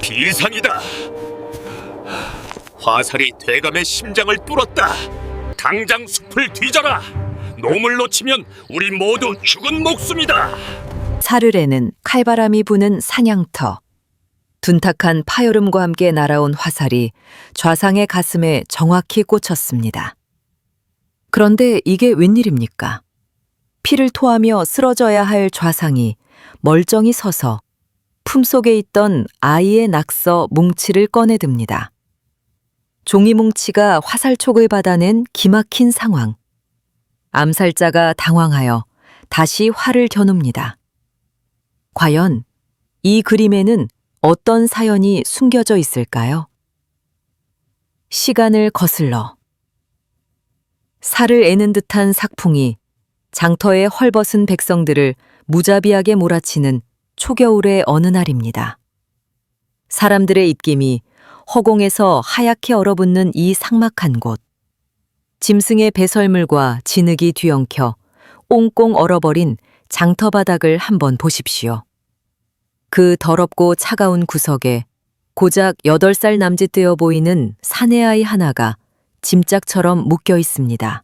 비상이다. 화살이 대감의 심장을 뚫었다. 당장 숲을 뒤져라. 놈을 놓치면 우리 모두 죽은 목숨이다. 사르레는 칼바람이 부는 사냥터. 둔탁한 파열음과 함께 날아온 화살이 좌상의 가슴에 정확히 꽂혔습니다. 그런데 이게 웬일입니까? 피를 토하며 쓰러져야 할 좌상이 멀쩡히 서서 품속에 있던 아이의 낙서 뭉치를 꺼내듭니다. 종이 뭉치가 화살촉을 받아낸 기막힌 상황. 암살자가 당황하여 다시 활을 겨눕니다. 과연 이 그림에는 어떤 사연이 숨겨져 있을까요? 시간을 거슬러 살을 애는 듯한 삭풍이 장터의 헐벗은 백성들을 무자비하게 몰아치는 초겨울의 어느 날입니다. 사람들의 입김이 허공에서 하얗게 얼어붙는 이 삭막한 곳. 짐승의 배설물과 진흙이 뒤엉켜 꽁꽁 얼어버린 장터 바닥을 한번 보십시오. 그 더럽고 차가운 구석에 고작 8살 남짓 되어 보이는 사내아이 하나가 짐짝처럼 묶여 있습니다.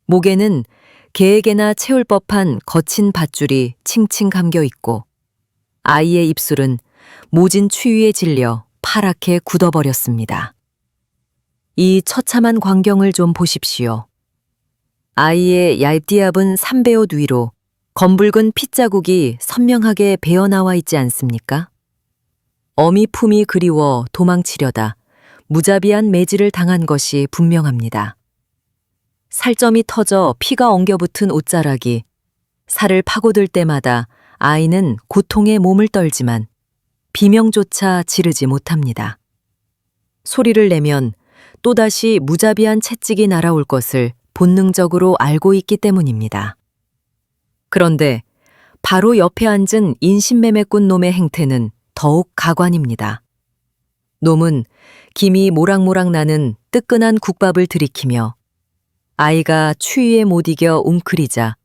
목에는 개에게나 채울 법한 거친 밧줄이 칭칭 감겨 있고 아이의 입술은 모진 추위에 질려 파랗게 굳어버렸습니다. 이 처참한 광경을 좀 보십시오. 아이의 얇디압은 삼배옷 위로 검붉은 핏자국이 선명하게 배어나와 있지 않습니까? 어미 품이 그리워 도망치려다 무자비한 매질을 당한 것이 분명합니다. 살점이 터져 피가 엉겨붙은 옷자락이 살을 파고들 때마다 아이는 고통에 몸을 떨지만 비명조차 지르지 못합니다. 소리를 내면 또다시 무자비한 채찍이 날아올 것을 본능적으로 알고 있기 때문입니다. 그런데 바로 옆에 앉은 인신매매꾼 놈의 행태는 더욱 가관입니다. 놈은 김이 모락모락 나는 뜨끈한 국밥을 들이키며 아이가 추위에 못 이겨 웅크리자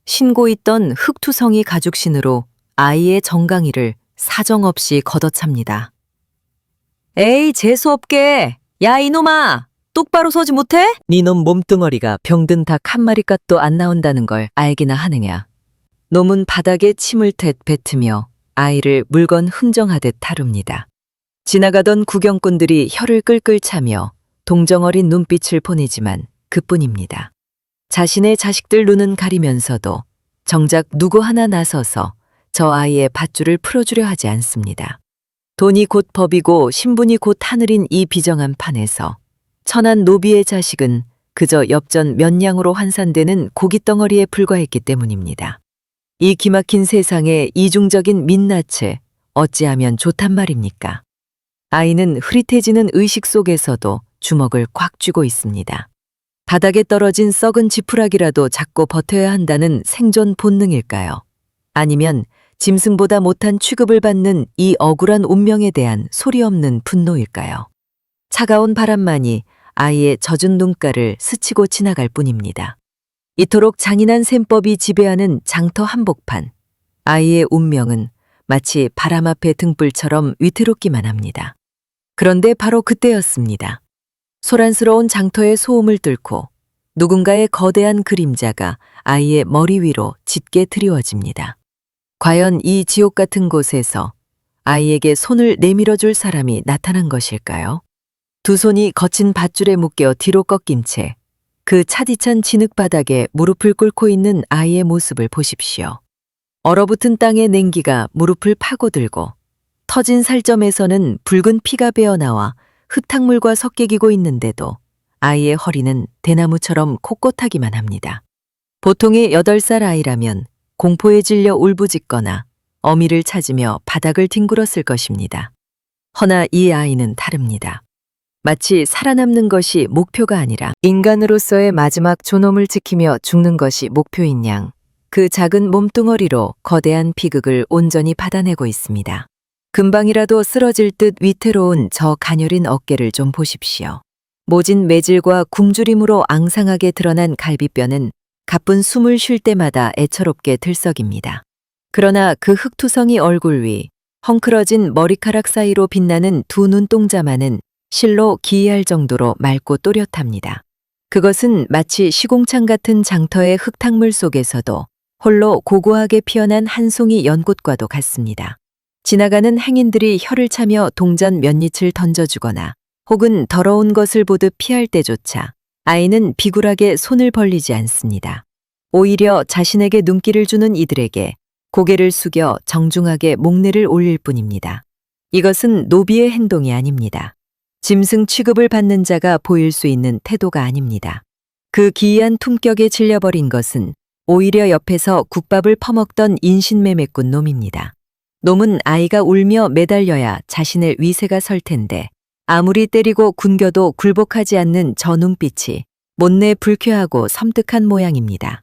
신고 있던 흑투성이 가죽신으로 아이의 정강이를 사정없이 걷어찹니다. 에이, 재수없게! 야, 이놈아! 똑바로 서지 못해? 니놈 몸뚱어리가 병든 닭 한 마리값도 안 나온다는 걸 알기나 하느냐. 놈은 바닥에 침을 텟 뱉으며 아이를 물건 흥정하듯 다룹니다. 지나가던 구경꾼들이 혀를 끌끌 차며 동정어린 눈빛을 보내지만 그뿐입니다. 자신의 자식들 눈은 가리면서도 정작 누구 하나 나서서 저 아이의 밧줄을 풀어주려 하지 않습니다. 돈이 곧 법이고 신분이 곧 하늘인 이 비정한 판에서 천한 노비의 자식은 그저 엽전 몇 냥으로 환산되는 고깃덩어리에 불과했기 때문입니다. 이 기막힌 세상에 이중적인 민낯에 어찌하면 좋단 말입니까? 아이는 흐릿해지는 의식 속에서도 주먹을 꽉 쥐고 있습니다. 바닥에 떨어진 썩은 지푸라기라도 잡고 버텨야 한다는 생존 본능일까요? 아니면 짐승보다 못한 취급을 받는 이 억울한 운명에 대한 소리 없는 분노일까요? 차가운 바람만이 아이의 젖은 눈가를 스치고 지나갈 뿐입니다. 이토록 잔인한 셈법이 지배하는 장터 한복판. 아이의 운명은 마치 바람 앞의 등불처럼 위태롭기만 합니다. 그런데 바로 그때였습니다. 소란스러운 장터의 소음을 뚫고 누군가의 거대한 그림자가 아이의 머리 위로 짙게 드리워집니다. 과연 이 지옥 같은 곳에서 아이에게 손을 내밀어줄 사람이 나타난 것일까요? 두 손이 거친 밧줄에 묶여 뒤로 꺾인 채 그 차디찬 진흙바닥에 무릎을 꿇고 있는 아이의 모습을 보십시오. 얼어붙은 땅의 냉기가 무릎을 파고들고 터진 살점에서는 붉은 피가 배어나와 흙탕물과 섞이고 있는데도 아이의 허리는 대나무처럼 꼿꼿하기만 합니다. 보통의 8살 아이라면 공포에 질려 울부짖거나 어미를 찾으며 바닥을 뒹굴었을 것입니다. 허나 이 아이는 다릅니다. 마치 살아남는 것이 목표가 아니라 인간으로서의 마지막 존엄을 지키며 죽는 것이 목표인 양 그 작은 몸뚱어리로 거대한 비극을 온전히 받아내고 있습니다. 금방이라도 쓰러질 듯 위태로운 저 가녀린 어깨를 좀 보십시오. 모진 매질과 굶주림으로 앙상하게 드러난 갈비뼈는 가쁜 숨을 쉴 때마다 애처롭게 들썩입니다. 그러나 그 흑투성이 얼굴 위 헝클어진 머리카락 사이로 빛나는 두 눈동자만은 실로 기이할 정도로 맑고 또렷합니다. 그것은 마치 시공창 같은 장터의 흙탕물 속에서도 홀로 고고하게 피어난 한 송이 연꽃과도 같습니다. 지나가는 행인들이 혀를 차며 동전 몇 잎을 던져주거나 혹은 더러운 것을 보듯 피할 때조차 아이는 비굴하게 손을 벌리지 않습니다. 오히려 자신에게 눈길을 주는 이들에게 고개를 숙여 정중하게 목례를 올릴 뿐입니다. 이것은 노비의 행동이 아닙니다. 짐승 취급을 받는 자가 보일 수 있는 태도가 아닙니다. 그 기이한 품격에 질려버린 것은 오히려 옆에서 국밥을 퍼먹던 인신매매꾼 놈입니다. 놈은 아이가 울며 매달려야 자신의 위세가 설 텐데 아무리 때리고 굶겨도 굴복하지 않는 저 눈빛이 못내 불쾌하고 섬뜩한 모양입니다.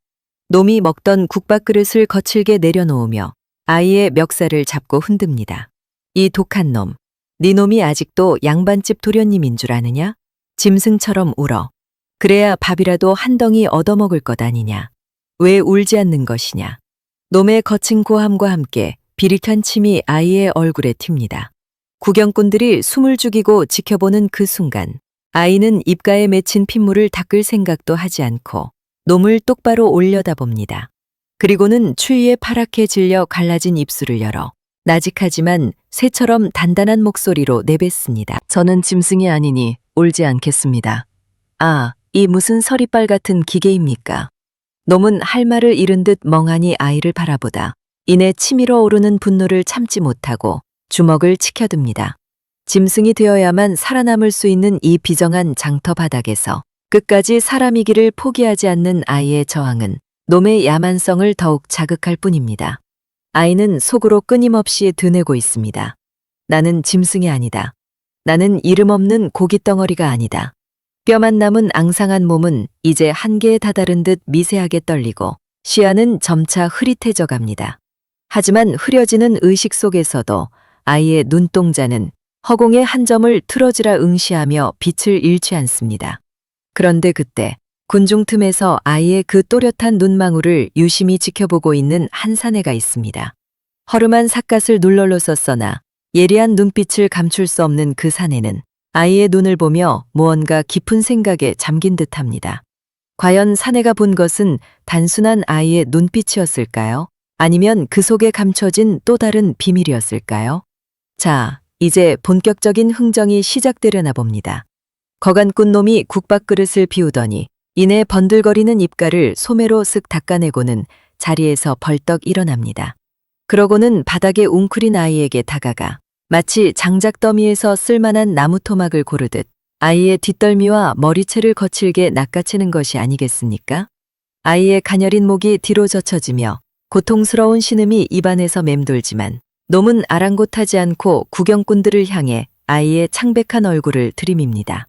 놈이 먹던 국밥 그릇을 거칠게 내려놓으며 아이의 멱살을 잡고 흔듭니다. 이 독한 놈, 네 놈이 아직도 양반집 도련님인 줄 아느냐? 짐승처럼 울어. 그래야 밥이라도 한 덩이 얻어먹을 것 아니냐? 왜 울지 않는 것이냐? 놈의 거친 고함과 함께 비릿한 침이 아이의 얼굴에 튑니다. 구경꾼들이 숨을 죽이고 지켜보는 그 순간 아이는 입가에 맺힌 핏물을 닦을 생각도 하지 않고 놈을 똑바로 올려다봅니다. 그리고는 추위에 파랗게 질려 갈라진 입술을 열어 나직하지만 새처럼 단단한 목소리로 내뱉습니다. 저는 짐승이 아니니 울지 않겠습니다. 아, 이 무슨 서리빨 같은 기계입니까? 놈은 할 말을 잃은 듯 멍하니 아이를 바라보다 이내 치밀어 오르는 분노를 참지 못하고 주먹을 치켜듭니다. 짐승이 되어야만 살아남을 수 있는 이 비정한 장터 바닥에서 끝까지 사람이기를 포기하지 않는 아이의 저항은 놈의 야만성을 더욱 자극할 뿐입니다. 아이는 속으로 끊임없이 드내고 있습니다. 나는 짐승이 아니다. 나는 이름 없는 고깃덩어리가 아니다. 뼈만 남은 앙상한 몸은 이제 한계에 다다른 듯 미세하게 떨리고 시야는 점차 흐릿해져 갑니다. 하지만 흐려지는 의식 속에서도 아이의 눈동자는 허공의 한 점을 틀어지라 응시하며 빛을 잃지 않습니다. 그런데 그때 군중 틈에서 아이의 그 또렷한 눈망울을 유심히 지켜보고 있는 한 사내가 있습니다. 허름한 삿갓을 눌러로 썼으나 예리한 눈빛을 감출 수 없는 그 사내는 아이의 눈을 보며 무언가 깊은 생각에 잠긴 듯합니다. 과연 사내가 본 것은 단순한 아이의 눈빛이었을까요? 아니면 그 속에 감춰진 또 다른 비밀이었을까요? 자, 이제 본격적인 흥정이 시작되려나 봅니다. 거간꾼 놈이 국밥 그릇을 비우더니 이내 번들거리는 입가를 소매로 쓱 닦아내고는 자리에서 벌떡 일어납니다. 그러고는 바닥에 웅크린 아이에게 다가가 마치 장작 더미에서 쓸만한 나무 토막을 고르듯 아이의 뒷덜미와 머리채를 거칠게 낚아채는 것이 아니겠습니까? 아이의 가녀린 목이 뒤로 젖혀지며 고통스러운 신음이 입안에서 맴돌지만 놈은 아랑곳하지 않고 구경꾼들을 향해 아이의 창백한 얼굴을 들이밉니다.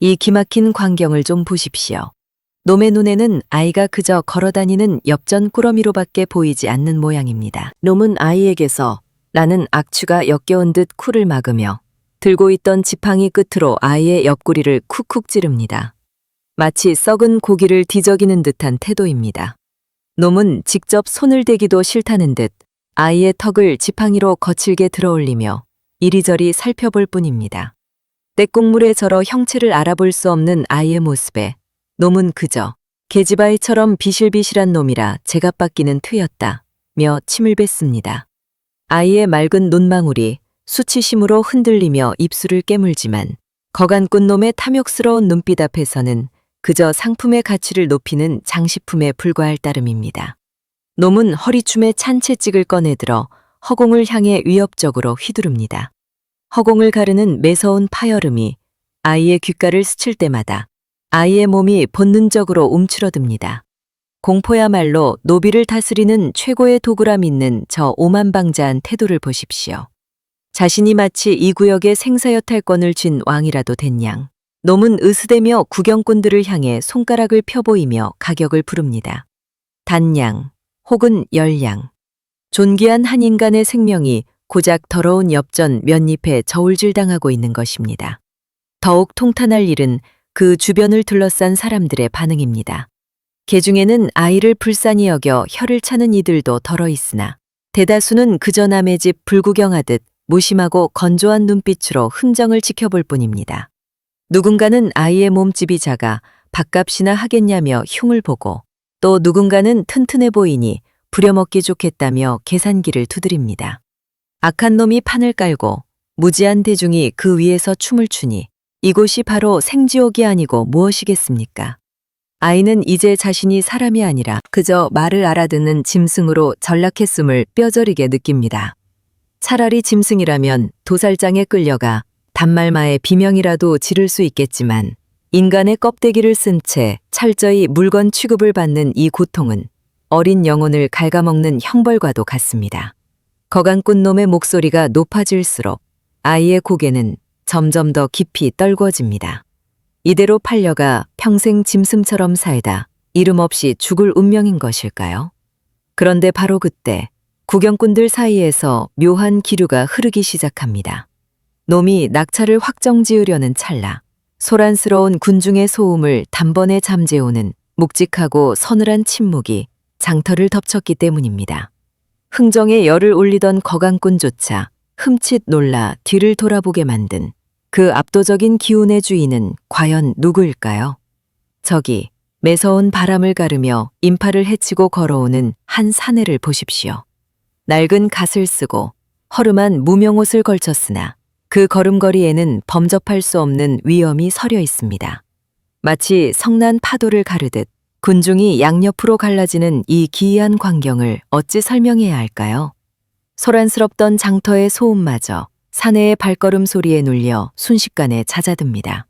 이 기막힌 광경을 좀 보십시오. 놈의 눈에는 아이가 그저 걸어다니는 엽전 꾸러미로밖에 보이지 않는 모양입니다. 놈은 아이에게서 라는 악취가 역겨운 듯 코를 막으며 들고 있던 지팡이 끝으로 아이의 옆구리를 쿡쿡 찌릅니다. 마치 썩은 고기를 뒤적이는 듯한 태도입니다. 놈은 직접 손을 대기도 싫다는 듯 아이의 턱을 지팡이로 거칠게 들어올리며 이리저리 살펴볼 뿐입니다. 떼국물에 절어 형체를 알아볼 수 없는 아이의 모습에 놈은 그저 계집아이처럼 비실비실한 놈이라 제값받기는 트였다며 침을 뱉습니다. 아이의 맑은 눈망울이 수치심으로 흔들리며 입술을 깨물지만 거간꾼 놈의 탐욕스러운 눈빛 앞에서는 그저 상품의 가치를 높이는 장식품에 불과할 따름입니다. 놈은 허리춤에 찬 채찍을 꺼내들어 허공을 향해 위협적으로 휘두릅니다. 허공을 가르는 매서운 파여름이 아이의 귓가를 스칠 때마다 아이의 몸이 본능적으로 움츠러듭니다. 공포야말로 노비를 다스리는 최고의 도구라 믿는 저 오만방자한 태도를 보십시오. 자신이 마치 이 구역의 생사여탈권을 쥔 왕이라도 된 양. 놈은 으스대며 구경꾼들을 향해 손가락을 펴보이며 가격을 부릅니다. 단양 혹은 열양. 존귀한 한 인간의 생명이 고작 더러운 엽전 몇 잎에 저울질당하고 있는 것입니다. 더욱 통탄할 일은 그 주변을 둘러싼 사람들의 반응입니다. 개중에는 아이를 불쌍히 여겨 혀를 차는 이들도 덜어 있으나 대다수는 그저 남의 집 불구경하듯 무심하고 건조한 눈빛으로 흥정을 지켜볼 뿐입니다. 누군가는 아이의 몸집이 작아 밥값이나 하겠냐며 흉을 보고, 또 누군가는 튼튼해 보이니 부려먹기 좋겠다며 계산기를 두드립니다. 악한 놈이 판을 깔고 무지한 대중이 그 위에서 춤을 추니 이곳이 바로 생지옥이 아니고 무엇이겠습니까? 아이는 이제 자신이 사람이 아니라 그저 말을 알아듣는 짐승으로 전락했음을 뼈저리게 느낍니다. 차라리 짐승이라면 도살장에 끌려가 단말마의 비명이라도 지를 수 있겠지만, 인간의 껍데기를 쓴 채 철저히 물건 취급을 받는 이 고통은 어린 영혼을 갉아먹는 형벌과도 같습니다. 거간꾼 놈의 목소리가 높아질수록 아이의 고개는 점점 더 깊이 떨궈집니다. 이대로 팔려가 평생 짐승처럼 살다 이름 없이 죽을 운명인 것일까요? 그런데 바로 그때 구경꾼들 사이에서 묘한 기류가 흐르기 시작합니다. 놈이 낙차를 확정지으려는 찰나 소란스러운 군중의 소음을 단번에 잠재우는 묵직하고 서늘한 침묵이 장터를 덮쳤기 때문입니다. 흥정에 열을 올리던 거간꾼조차 흠칫 놀라 뒤를 돌아보게 만든 그 압도적인 기운의 주인은 과연 누구일까요? 저기 매서운 바람을 가르며 인파를 헤치고 걸어오는 한 사내를 보십시오. 낡은 갓을 쓰고 허름한 무명옷을 걸쳤으나 그 걸음걸이에는 범접할 수 없는 위엄이 서려 있습니다. 마치 성난 파도를 가르듯 군중이 양옆으로 갈라지는 이 기이한 광경을 어찌 설명해야 할까요? 소란스럽던 장터의 소음마저 사내의 발걸음 소리에 눌려 순식간에 잦아듭니다.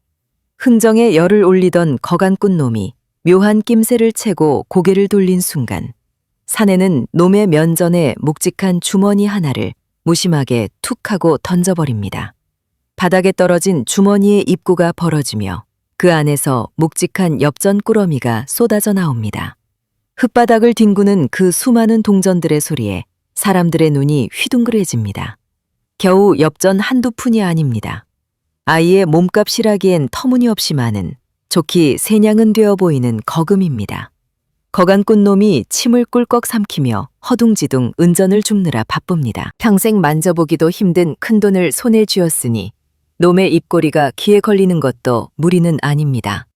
흥정에 열을 올리던 거간꾼 놈이 묘한 낌새를 채고 고개를 돌린 순간, 사내는 놈의 면전에 묵직한 주머니 하나를 무심하게 툭 하고 던져버립니다. 바닥에 떨어진 주머니의 입구가 벌어지며 그 안에서 묵직한 엽전 꾸러미가 쏟아져 나옵니다. 흙바닥을 뒹구는 그 수많은 동전들의 소리에 사람들의 눈이 휘둥그레집니다. 겨우 엽전 한두 푼이 아닙니다. 아이의 몸값이라기엔 터무니없이 많은, 좋기 세냥은 되어 보이는 거금입니다. 거간꾼 놈이 침을 꿀꺽 삼키며 허둥지둥 은전을 줍느라 바쁩니다. 평생 만져보기도 힘든 큰돈을 손에 쥐었으니 놈의 입꼬리가 귀에 걸리는 것도 무리는 아닙니다.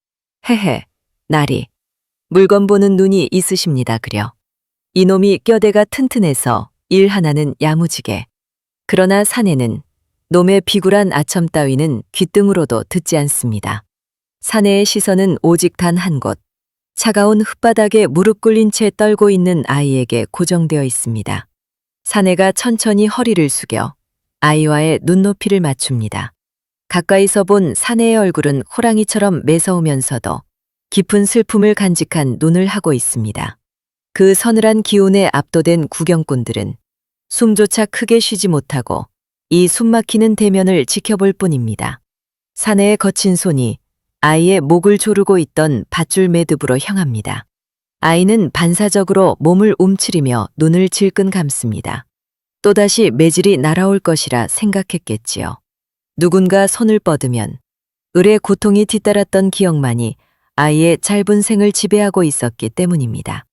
헤헤, 나리. 물건 보는 눈이 있으십니다, 그려. 이놈이 껴대가 튼튼해서 일 하나는 야무지게. 그러나 사내는 놈의 비굴한 아첨 따위는 귓등으로도 듣지 않습니다. 사내의 시선은 오직 단 한 곳, 차가운 흙바닥에 무릎 꿇린 채 떨고 있는 아이에게 고정되어 있습니다. 사내가 천천히 허리를 숙여 아이와의 눈높이를 맞춥니다. 가까이서 본 사내의 얼굴은 호랑이처럼 매서우면서도 깊은 슬픔을 간직한 눈을 하고 있습니다. 그 서늘한 기운에 압도된 구경꾼들은 숨조차 크게 쉬지 못하고 이 숨막히는 대면을 지켜볼 뿐입니다. 사내의 거친 손이 아이의 목을 조르고 있던 밧줄 매듭으로 향합니다. 아이는 반사적으로 몸을 움츠리며 눈을 질끈 감습니다. 또다시 매질이 날아올 것이라 생각했겠지요. 누군가 손을 뻗으면 을의 고통이 뒤따랐던 기억만이 아이의 짧은 생을 지배하고 있었기 때문입니다.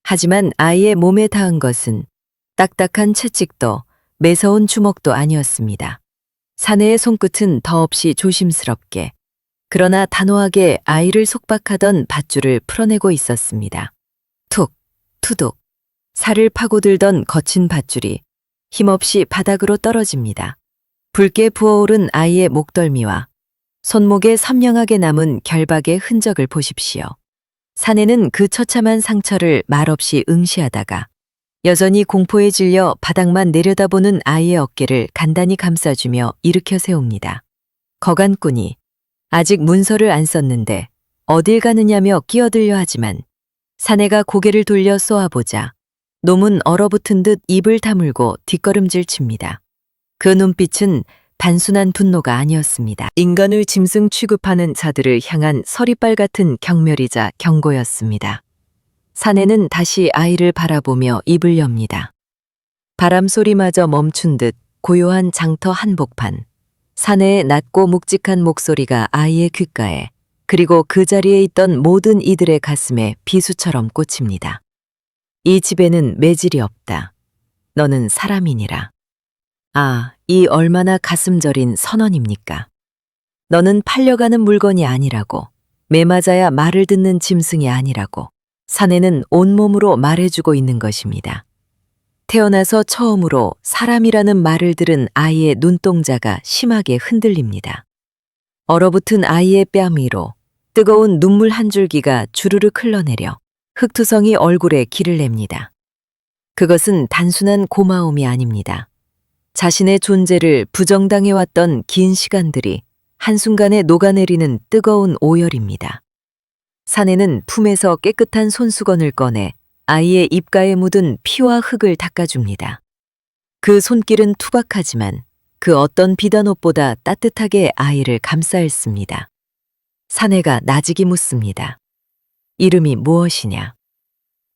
하지만 아이의 몸에 닿은 것은 딱딱한 채찍도 매서운 주먹도 아니었습니다. 사내의 손끝은 더없이 조심스럽게, 그러나 단호하게 아이를 속박하던 밧줄을 풀어내고 있었습니다. 툭, 투둑, 살을 파고들던 거친 밧줄이 힘없이 바닥으로 떨어집니다. 붉게 부어오른 아이의 목덜미와 손목에 선명하게 남은 결박의 흔적을 보십시오. 사내는 그 처참한 상처를 말없이 응시하다가 여전히 공포에 질려 바닥만 내려다보는 아이의 어깨를 간단히 감싸주며 일으켜 세웁니다. 거간꾼이 아직 문서를 안 썼는데 어딜 가느냐며 끼어들려 하지만 사내가 고개를 돌려 쏘아보자 놈은 얼어붙은 듯 입을 다물고 뒷걸음질 칩니다. 그 눈빛은 단순한 분노가 아니었습니다. 인간을 짐승 취급하는 자들을 향한 서리빨 같은 경멸이자 경고였습니다. 사내는 다시 아이를 바라보며 입을 엽니다. 바람 소리마저 멈춘 듯 고요한 장터 한복판. 사내의 낮고 묵직한 목소리가 아이의 귓가에, 그리고 그 자리에 있던 모든 이들의 가슴에 비수처럼 꽂힙니다. 이 집에는 매질이 없다. 너는 사람이니라. 아, 이 얼마나 가슴 저린 선언입니까? 너는 팔려가는 물건이 아니라고, 매맞아야 말을 듣는 짐승이 아니라고 사내는 온몸으로 말해주고 있는 것입니다. 태어나서 처음으로 사람이라는 말을 들은 아이의 눈동자가 심하게 흔들립니다. 얼어붙은 아이의 뺨 위로 뜨거운 눈물 한 줄기가 주르륵 흘러내려 흑투성이 얼굴에 길을 냅니다. 그것은 단순한 고마움이 아닙니다. 자신의 존재를 부정당해왔던 긴 시간들이 한순간에 녹아내리는 뜨거운 오열입니다. 사내는 품에서 깨끗한 손수건을 꺼내 아이의 입가에 묻은 피와 흙을 닦아줍니다. 그 손길은 투박하지만 그 어떤 비단 옷보다 따뜻하게 아이를 감싸했습니다. 사내가 나직이 묻습니다. 이름이 무엇이냐?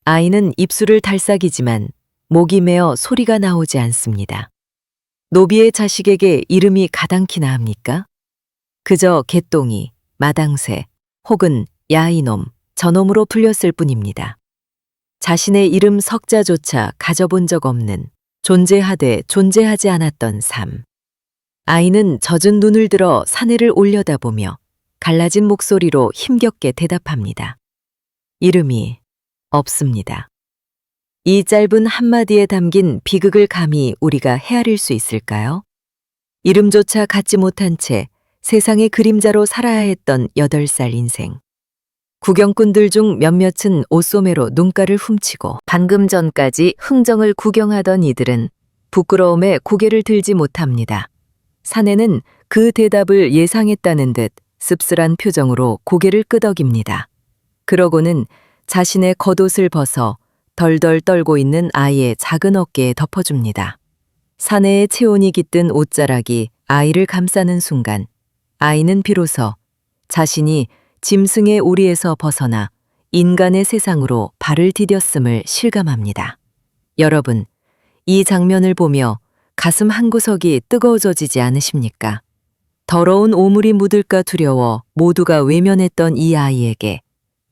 아이는 입술을 달싹이지만 목이 메어 소리가 나오지 않습니다. 노비의 자식에게 이름이 가당키나 합니까? 그저 개똥이, 마당새, 혹은 야이놈, 저놈으로 불렸을 뿐입니다. 자신의 이름 석자조차 가져본 적 없는, 존재하되 존재하지 않았던 삶. 아이는 젖은 눈을 들어 사내를 올려다보며 갈라진 목소리로 힘겹게 대답합니다. 이름이 없습니다. 이 짧은 한마디에 담긴 비극을 감히 우리가 헤아릴 수 있을까요? 이름조차 갖지 못한 채 세상의 그림자로 살아야 했던 8살 인생. 구경꾼들 중 몇몇은 옷소매로 눈가를 훔치고 방금 전까지 흥정을 구경하던 이들은 부끄러움에 고개를 들지 못합니다. 사내는 그 대답을 예상했다는 듯 씁쓸한 표정으로 고개를 끄덕입니다. 그러고는 자신의 겉옷을 벗어 덜덜 떨고 있는 아이의 작은 어깨에 덮어줍니다. 사내의 체온이 깃든 옷자락이 아이를 감싸는 순간 아이는 비로소 자신이 짐승의 오리에서 벗어나 인간의 세상으로 발을 디뎠음을 실감합니다. 여러분, 이 장면을 보며 가슴 한구석이 뜨거워지지 않으십니까? 더러운 오물이 묻을까 두려워 모두가 외면했던 이 아이에게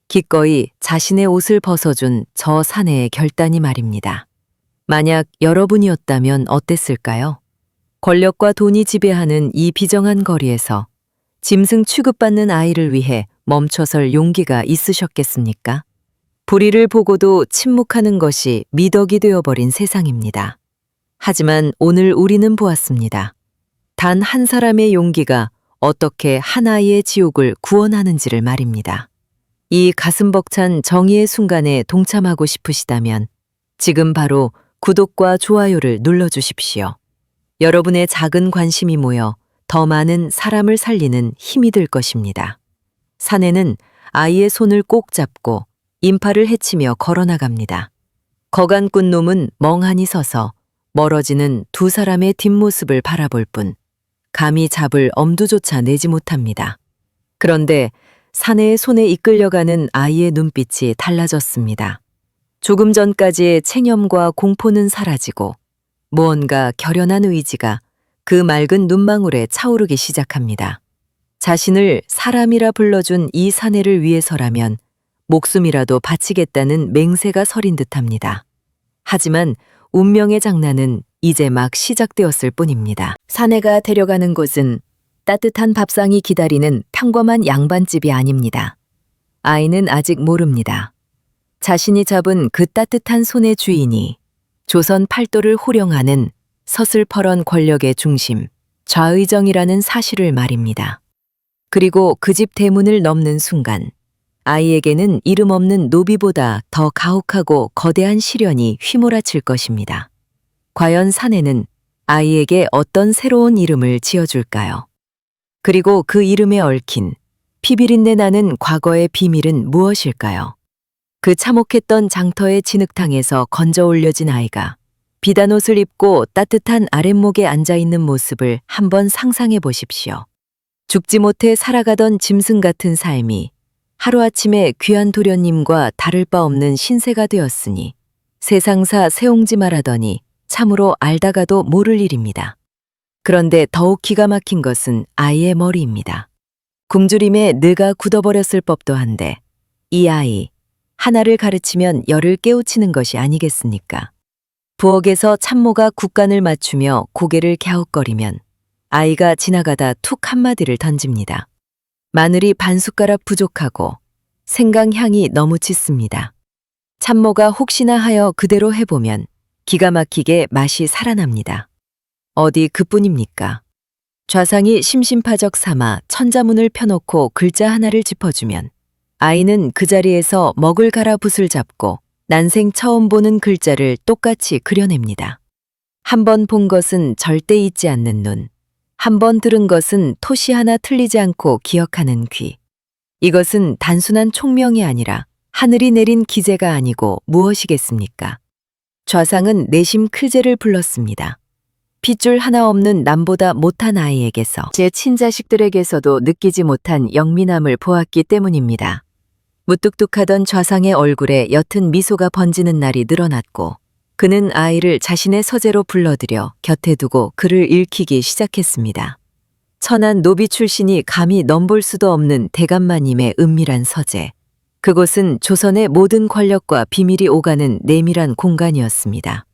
기꺼이 자신의 옷을 벗어준 저 사내의 결단이 말입니다. 만약 여러분이었다면 어땠을까요? 권력과 돈이 지배하는 이 비정한 거리에서 짐승 취급받는 아이를 위해 멈춰설 용기가 있으셨겠습니까? 불의를 보고도 침묵하는 것이 미덕이 되어버린 세상입니다. 하지만 오늘 우리는 보았습니다. 단 한 사람의 용기가 어떻게 한 아이의 지옥을 구원하는지를 말입니다. 이 가슴 벅찬 정의의 순간에 동참하고 싶으시다면 지금 바로 구독과 좋아요를 눌러주십시오. 여러분의 작은 관심이 모여 더 많은 사람을 살리는 힘이 될 것입니다. 사내는 아이의 손을 꼭 잡고 인파를 헤치며 걸어나갑니다. 거간꾼 놈은 멍하니 서서 멀어지는 두 사람의 뒷모습을 바라볼 뿐 감히 잡을 엄두조차 내지 못합니다. 그런데 사내의 손에 이끌려가는 아이의 눈빛이 달라졌습니다. 조금 전까지의 체념과 공포는 사라지고 무언가 결연한 의지가 그 맑은 눈망울에 차오르기 시작합니다. 자신을 사람이라 불러준 이 사내를 위해서라면 목숨이라도 바치겠다는 맹세가 서린 듯합니다. 하지만 운명의 장난은 이제 막 시작되었을 뿐입니다. 사내가 데려가는 곳은 따뜻한 밥상이 기다리는 평범한 양반집이 아닙니다. 아이는 아직 모릅니다. 자신이 잡은 그 따뜻한 손의 주인이 조선 팔도를 호령하는 서슬퍼런 권력의 중심, 좌의정이라는 사실을 말입니다. 그리고 그 집 대문을 넘는 순간 아이에게는 이름 없는 노비보다 더 가혹하고 거대한 시련이 휘몰아칠 것입니다. 과연 사내는 아이에게 어떤 새로운 이름을 지어줄까요? 그리고 그 이름에 얽힌 피비린내 나는 과거의 비밀은 무엇일까요? 그 참혹했던 장터의 진흙탕에서 건져 올려진 아이가 비단옷을 입고 따뜻한 아랫목에 앉아있는 모습을 한번 상상해 보십시오. 죽지 못해 살아가던 짐승 같은 삶이 하루아침에 귀한 도련님과 다를 바 없는 신세가 되었으니 세상사 세옹지 말하더니 참으로 알다가도 모를 일입니다. 그런데 더욱 기가 막힌 것은 아이의 머리입니다. 굶주림에 뇌가 굳어버렸을 법도 한데 이 아이, 하나를 가르치면 열을 깨우치는 것이 아니겠습니까? 부엌에서 참모가 국간을 맞추며 고개를 갸웃거리면 아이가 지나가다 툭 한마디를 던집니다. 마늘이 반 숟가락 부족하고 생강 향이 너무 짙습니다. 참모가 혹시나 하여 그대로 해보면 기가 막히게 맛이 살아납니다. 어디 그뿐입니까? 좌상이 심심파적 삼아 천자문을 펴놓고 글자 하나를 짚어주면 아이는 그 자리에서 먹을 갈아 붓을 잡고 난생 처음 보는 글자를 똑같이 그려냅니다. 한 번 본 것은 절대 잊지 않는 눈, 한 번 들은 것은 토시 하나 틀리지 않고 기억하는 귀. 이것은 단순한 총명이 아니라 하늘이 내린 기재가 아니고 무엇이겠습니까? 좌상은 내심 클제를 불렀습니다. 핏줄 하나 없는 남보다 못한 아이에게서 제 친자식들에게서도 느끼지 못한 영민함을 보았기 때문입니다. 무뚝뚝하던 좌상의 얼굴에 옅은 미소가 번지는 날이 늘어났고 그는 아이를 자신의 서재로 불러들여 곁에 두고 글을 읽히기 시작했습니다. 천한 노비 출신이 감히 넘볼 수도 없는 대감마님의 은밀한 서재. 그곳은 조선의 모든 권력과 비밀이 오가는 내밀한 공간이었습니다.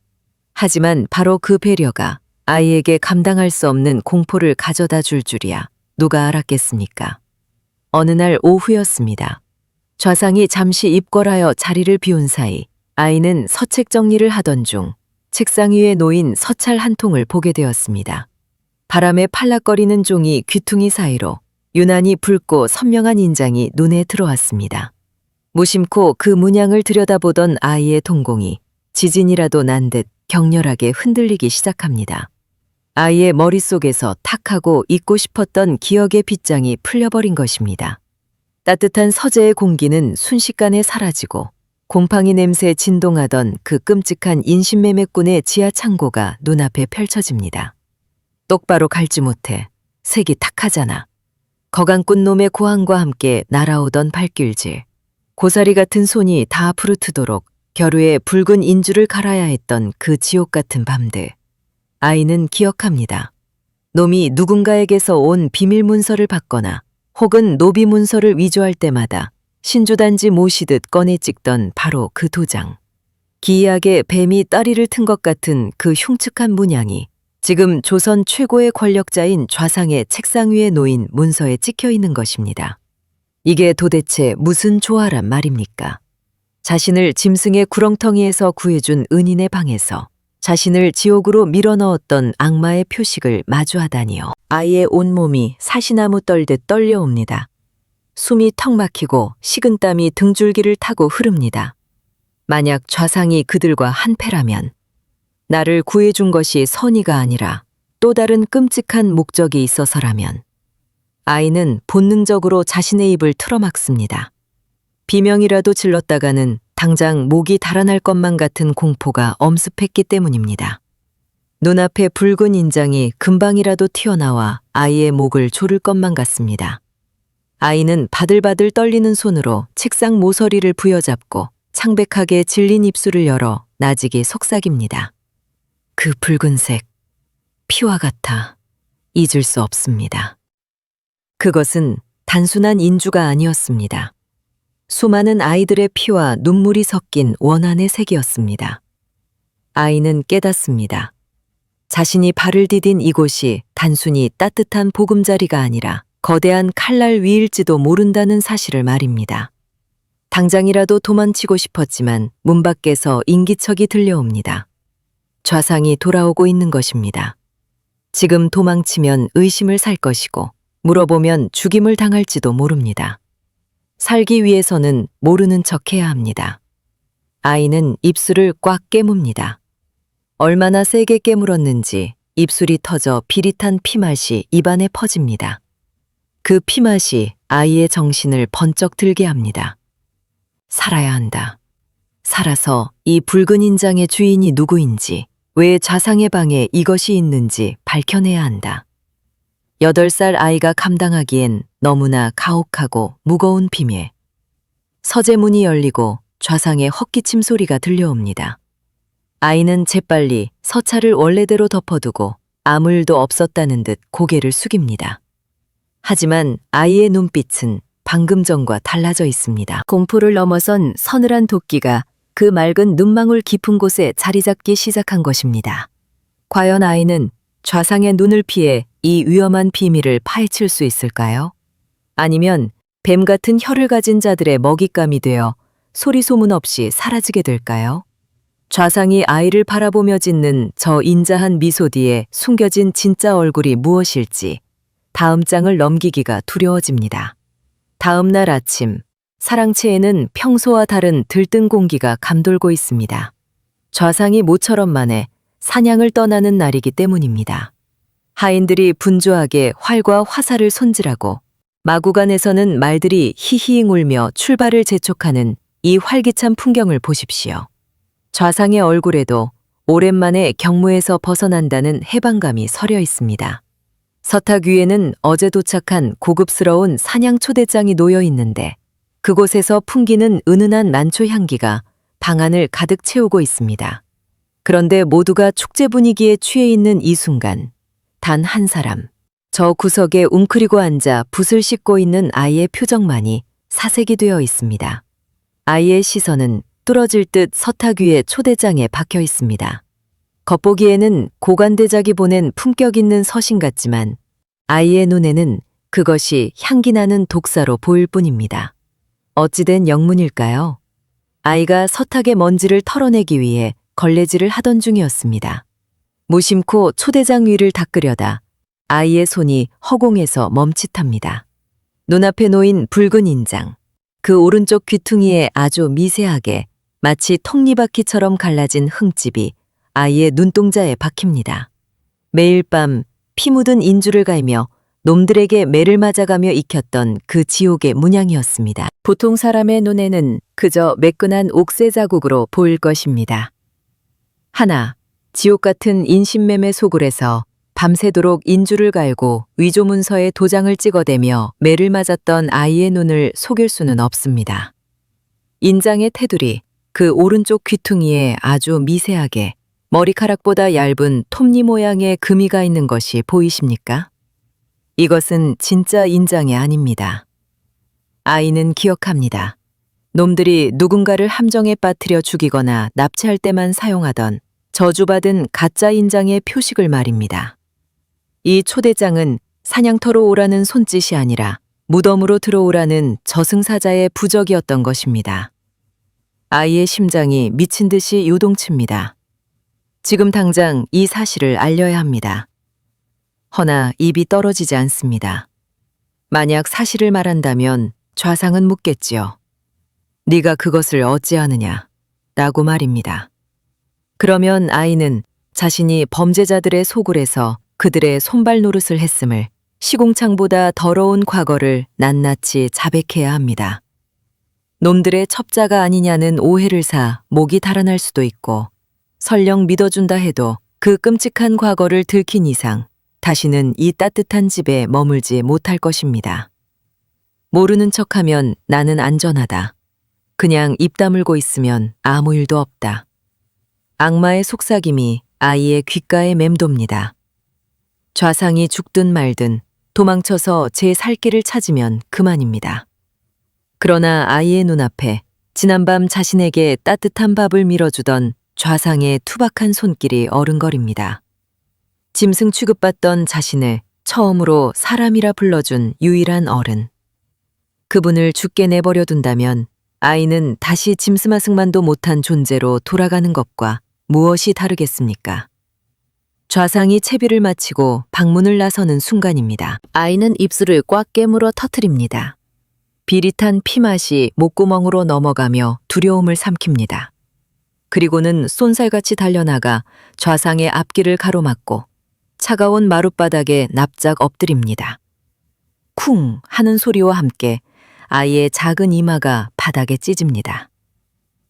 하지만 바로 그 배려가 아이에게 감당할 수 없는 공포를 가져다 줄 줄이야 누가 알았겠습니까? 어느 날 오후였습니다. 좌상이 잠시 입궐하여 자리를 비운 사이 아이는 서책 정리를 하던 중 책상 위에 놓인 서찰 한 통을 보게 되었습니다. 바람에 팔락거리는 종이 귀퉁이 사이로 유난히 붉고 선명한 인장이 눈에 들어왔습니다. 무심코 그 문양을 들여다보던 아이의 동공이 지진이라도 난 듯 격렬하게 흔들리기 시작합니다. 아이의 머릿속에서 탁하고 잊고 싶었던 기억의 빗장이 풀려버린 것입니다. 따뜻한 서재의 공기는 순식간에 사라지고 곰팡이 냄새에 진동하던 그 끔찍한 인신매매꾼의 지하 창고가 눈앞에 펼쳐집니다. 똑바로 갈지 못해 색이 탁하잖아. 거강꾼 놈의 고함과 함께 날아오던 발길질. 고사리 같은 손이 다 부르트도록 겨루에 붉은 인주를 갈아야 했던 그 지옥 같은 밤들. 아이는 기억합니다. 놈이 누군가에게서 온 비밀 문서를 받거나 혹은 노비 문서를 위조할 때마다 신주단지 모시듯 꺼내 찍던 바로 그 도장. 기이하게 뱀이 따리를 튼 것 같은 그 흉측한 문양이 지금 조선 최고의 권력자인 좌상의 책상 위에 놓인 문서에 찍혀 있는 것입니다. 이게 도대체 무슨 조화란 말입니까? 자신을 짐승의 구렁텅이에서 구해준 은인의 방에서 자신을 지옥으로 밀어넣었던 악마의 표식을 마주하다니요. 아이의 온몸이 사시나무 떨듯 떨려옵니다. 숨이 턱 막히고 식은땀이 등줄기를 타고 흐릅니다. 만약 좌상이 그들과 한패라면 나를 구해준 것이 선의가 아니라 또 다른 끔찍한 목적이 있어서라면 아이는 본능적으로 자신의 입을 틀어막습니다. 비명이라도 질렀다가는 당장 목이 달아날 것만 같은 공포가 엄습했기 때문입니다. 눈앞에 붉은 인장이 금방이라도 튀어나와 아이의 목을 조를 것만 같습니다. 아이는 바들바들 떨리는 손으로 책상 모서리를 부여잡고 창백하게 질린 입술을 열어 나직이 속삭입니다. 그 붉은색, 피와 같아 잊을 수 없습니다. 그것은 단순한 인주가 아니었습니다. 수많은 아이들의 피와 눈물이 섞인 원한의 색이었습니다. 아이는 깨닫습니다. 자신이 발을 디딘 이곳이 단순히 따뜻한 보금자리가 아니라 거대한 칼날 위일지도 모른다는 사실을 말입니다. 당장이라도 도망치고 싶었지만 문 밖에서 인기척이 들려옵니다. 좌상이 돌아오고 있는 것입니다. 지금 도망치면 의심을 살 것이고 물어보면 죽임을 당할지도 모릅니다. 살기 위해서는 모르는 척해야 합니다. 아이는 입술을 꽉 깨뭅니다. 얼마나 세게 깨물었는지 입술이 터져 비릿한 피맛이 입안에 퍼집니다. 그 피맛이 아이의 정신을 번쩍 들게 합니다. 살아야 한다. 살아서 이 붉은 인장의 주인이 누구인지, 왜 좌상의 방에 이것이 있는지 밝혀내야 한다. 8살 아이가 감당하기엔 너무나 가혹하고 무거운 비밀. 서재문이 열리고 좌상의 헛기침 소리가 들려옵니다. 아이는 재빨리 서찰을 원래대로 덮어두고 아무 일도 없었다는 듯 고개를 숙입니다. 하지만 아이의 눈빛은 방금 전과 달라져 있습니다. 공포를 넘어선 서늘한 도끼가 그 맑은 눈망울 깊은 곳에 자리 잡기 시작한 것입니다. 과연 아이는 좌상의 눈을 피해 이 위험한 비밀을 파헤칠 수 있을까요? 아니면 뱀 같은 혀를 가진 자들의 먹잇감이 되어 소리 소문 없이 사라지게 될까요? 좌상이 아이를 바라보며 짓는 저 인자한 미소 뒤에 숨겨진 진짜 얼굴이 무엇일지 다음 장을 넘기기가 두려워집니다. 다음 날 아침, 사랑채에는 평소와 다른 들뜬 공기가 감돌고 있습니다. 좌상이 모처럼 만에 사냥을 떠나는 날이기 때문입니다. 하인들이 분주하게 활과 화살을 손질하고 마구간에서는 말들이 히히잉 울며 출발을 재촉하는 이 활기찬 풍경을 보십시오. 좌상의 얼굴에도 오랜만에 경무에서 벗어난다는 해방감이 서려 있습니다. 서탁 위에는 어제 도착한 고급스러운 사냥 초대장이 놓여 있는데 그곳에서 풍기는 은은한 난초 향기가 방안을 가득 채우고 있습니다. 그런데 모두가 축제 분위기에 취해 있는 이 순간 단 한 사람, 저 구석에 웅크리고 앉아 붓을 씻고 있는 아이의 표정만이 사색이 되어 있습니다. 아이의 시선은 뚫어질 듯 서탁 위에 초대장에 박혀 있습니다. 겉보기에는 고관대작이 보낸 품격 있는 서신 같지만 아이의 눈에는 그것이 향기 나는 독사로 보일 뿐입니다. 어찌된 영문일까요? 아이가 서탁의 먼지를 털어내기 위해 걸레질을 하던 중이었습니다. 무심코 초대장 위를 닦으려다 아이의 손이 허공에서 멈칫합니다. 눈앞에 놓인 붉은 인장, 그 오른쪽 귀퉁이에 아주 미세하게 마치 톱니바퀴처럼 갈라진 흠집이 아이의 눈동자에 박힙니다. 매일 밤 피 묻은 인주를 갈며 놈들에게 매를 맞아가며 익혔던 그 지옥의 문양이었습니다. 보통 사람의 눈에는 그저 매끈한 옥새 자국으로 보일 것입니다. 하나, 지옥 같은 인신매매 소굴에서 밤새도록 인주를 갈고 위조문서에 도장을 찍어대며 매를 맞았던 아이의 눈을 속일 수는 없습니다. 인장의 테두리, 그 오른쪽 귀퉁이에 아주 미세하게 머리카락보다 얇은 톱니 모양의 금이가 있는 것이 보이십니까? 이것은 진짜 인장이 아닙니다. 아이는 기억합니다. 놈들이 누군가를 함정에 빠뜨려 죽이거나 납치할 때만 사용하던 저주받은 가짜 인장의 표식을 말입니다. 이 초대장은 사냥터로 오라는 손짓이 아니라 무덤으로 들어오라는 저승사자의 부적이었던 것입니다. 아이의 심장이 미친 듯이 요동칩니다. 지금 당장 이 사실을 알려야 합니다. 허나 입이 떨어지지 않습니다. 만약 사실을 말한다면 좌상은 묻겠지요. 네가 그것을 어찌하느냐? 라고 말입니다. 그러면 아이는 자신이 범죄자들의 소굴에서 그들의 손발 노릇을 했음을 시궁창보다 더러운 과거를 낱낱이 자백해야 합니다. 놈들의 첩자가 아니냐는 오해를 사 목이 달아날 수도 있고 설령 믿어준다 해도 그 끔찍한 과거를 들킨 이상 다시는 이 따뜻한 집에 머물지 못할 것입니다. 모르는 척하면 나는 안전하다. 그냥 입 다물고 있으면 아무 일도 없다. 악마의 속삭임이 아이의 귓가에 맴돕니다. 좌상이 죽든 말든 도망쳐서 제 살 길을 찾으면 그만입니다. 그러나 아이의 눈앞에 지난밤 자신에게 따뜻한 밥을 밀어주던 좌상의 투박한 손길이 어른거립니다. 짐승 취급받던 자신을 처음으로 사람이라 불러준 유일한 어른. 그분을 죽게 내버려 둔다면 아이는 다시 짐스마승만도 못한 존재로 돌아가는 것과 무엇이 다르겠습니까? 좌상이 채비를 마치고 방문을 나서는 순간입니다. 아이는 입술을 꽉 깨물어 터뜨립니다. 비릿한 피맛이 목구멍으로 넘어가며 두려움을 삼킵니다. 그리고는 쏜살같이 달려나가 좌상의 앞길을 가로막고 차가운 마룻바닥에 납작 엎드립니다. 쿵 하는 소리와 함께 아이의 작은 이마가 바닥에 찢집니다.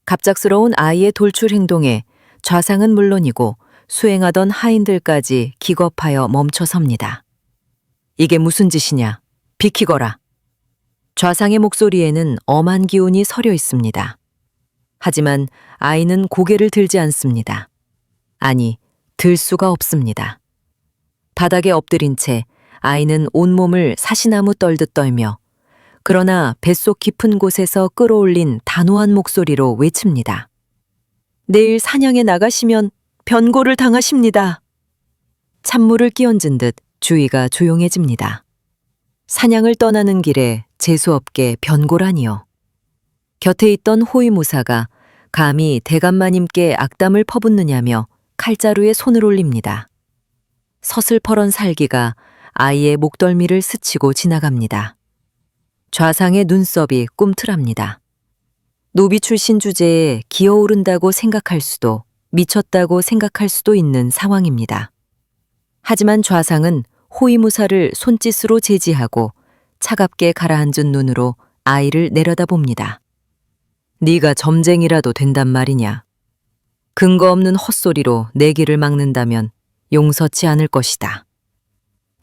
갑작스러운 아이의 돌출 행동에 좌상은 물론이고 수행하던 하인들까지 기겁하여 멈춰섭니다. 이게 무슨 짓이냐? 비키거라. 좌상의 목소리에는 엄한 기운이 서려 있습니다. 하지만 아이는 고개를 들지 않습니다. 아니, 들 수가 없습니다. 바닥에 엎드린 채 아이는 온몸을 사시나무 떨듯 떨며 그러나 뱃속 깊은 곳에서 끌어올린 단호한 목소리로 외칩니다. 내일 사냥에 나가시면 변고를 당하십니다. 찬물을 끼얹은 듯 주위가 조용해집니다. 사냥을 떠나는 길에 재수없게 변고라니요. 곁에 있던 호위무사가 감히 대감마님께 악담을 퍼붓느냐며 칼자루에 손을 올립니다. 서슬퍼런 살기가 아이의 목덜미를 스치고 지나갑니다. 좌상의 눈썹이 꿈틀합니다. 노비 출신 주제에 기어오른다고 생각할 수도 미쳤다고 생각할 수도 있는 상황입니다. 하지만 좌상은 호위무사를 손짓으로 제지하고 차갑게 가라앉은 눈으로 아이를 내려다봅니다. 네가 점쟁이라도 된단 말이냐. 근거 없는 헛소리로 내 길을 막는다면 용서치 않을 것이다.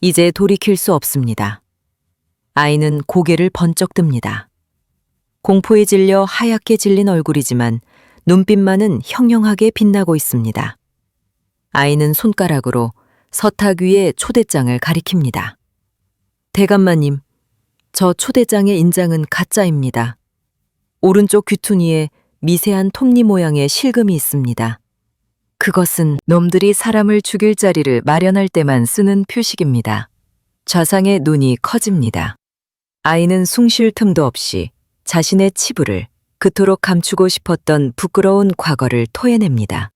이제 돌이킬 수 없습니다. 아이는 고개를 번쩍 듭니다. 공포에 질려 하얗게 질린 얼굴이지만 눈빛만은 형형하게 빛나고 있습니다. 아이는 손가락으로 서탁 위에 초대장을 가리킵니다. 대감마님, 저 초대장의 인장은 가짜입니다. 오른쪽 귀퉁이에 미세한 톱니 모양의 실금이 있습니다. 그것은 놈들이 사람을 죽일 자리를 마련할 때만 쓰는 표식입니다. 좌상의 눈이 커집니다. 아이는 숨 쉴 틈도 없이 자신의 치부를 그토록 감추고 싶었던 부끄러운 과거를 토해냅니다.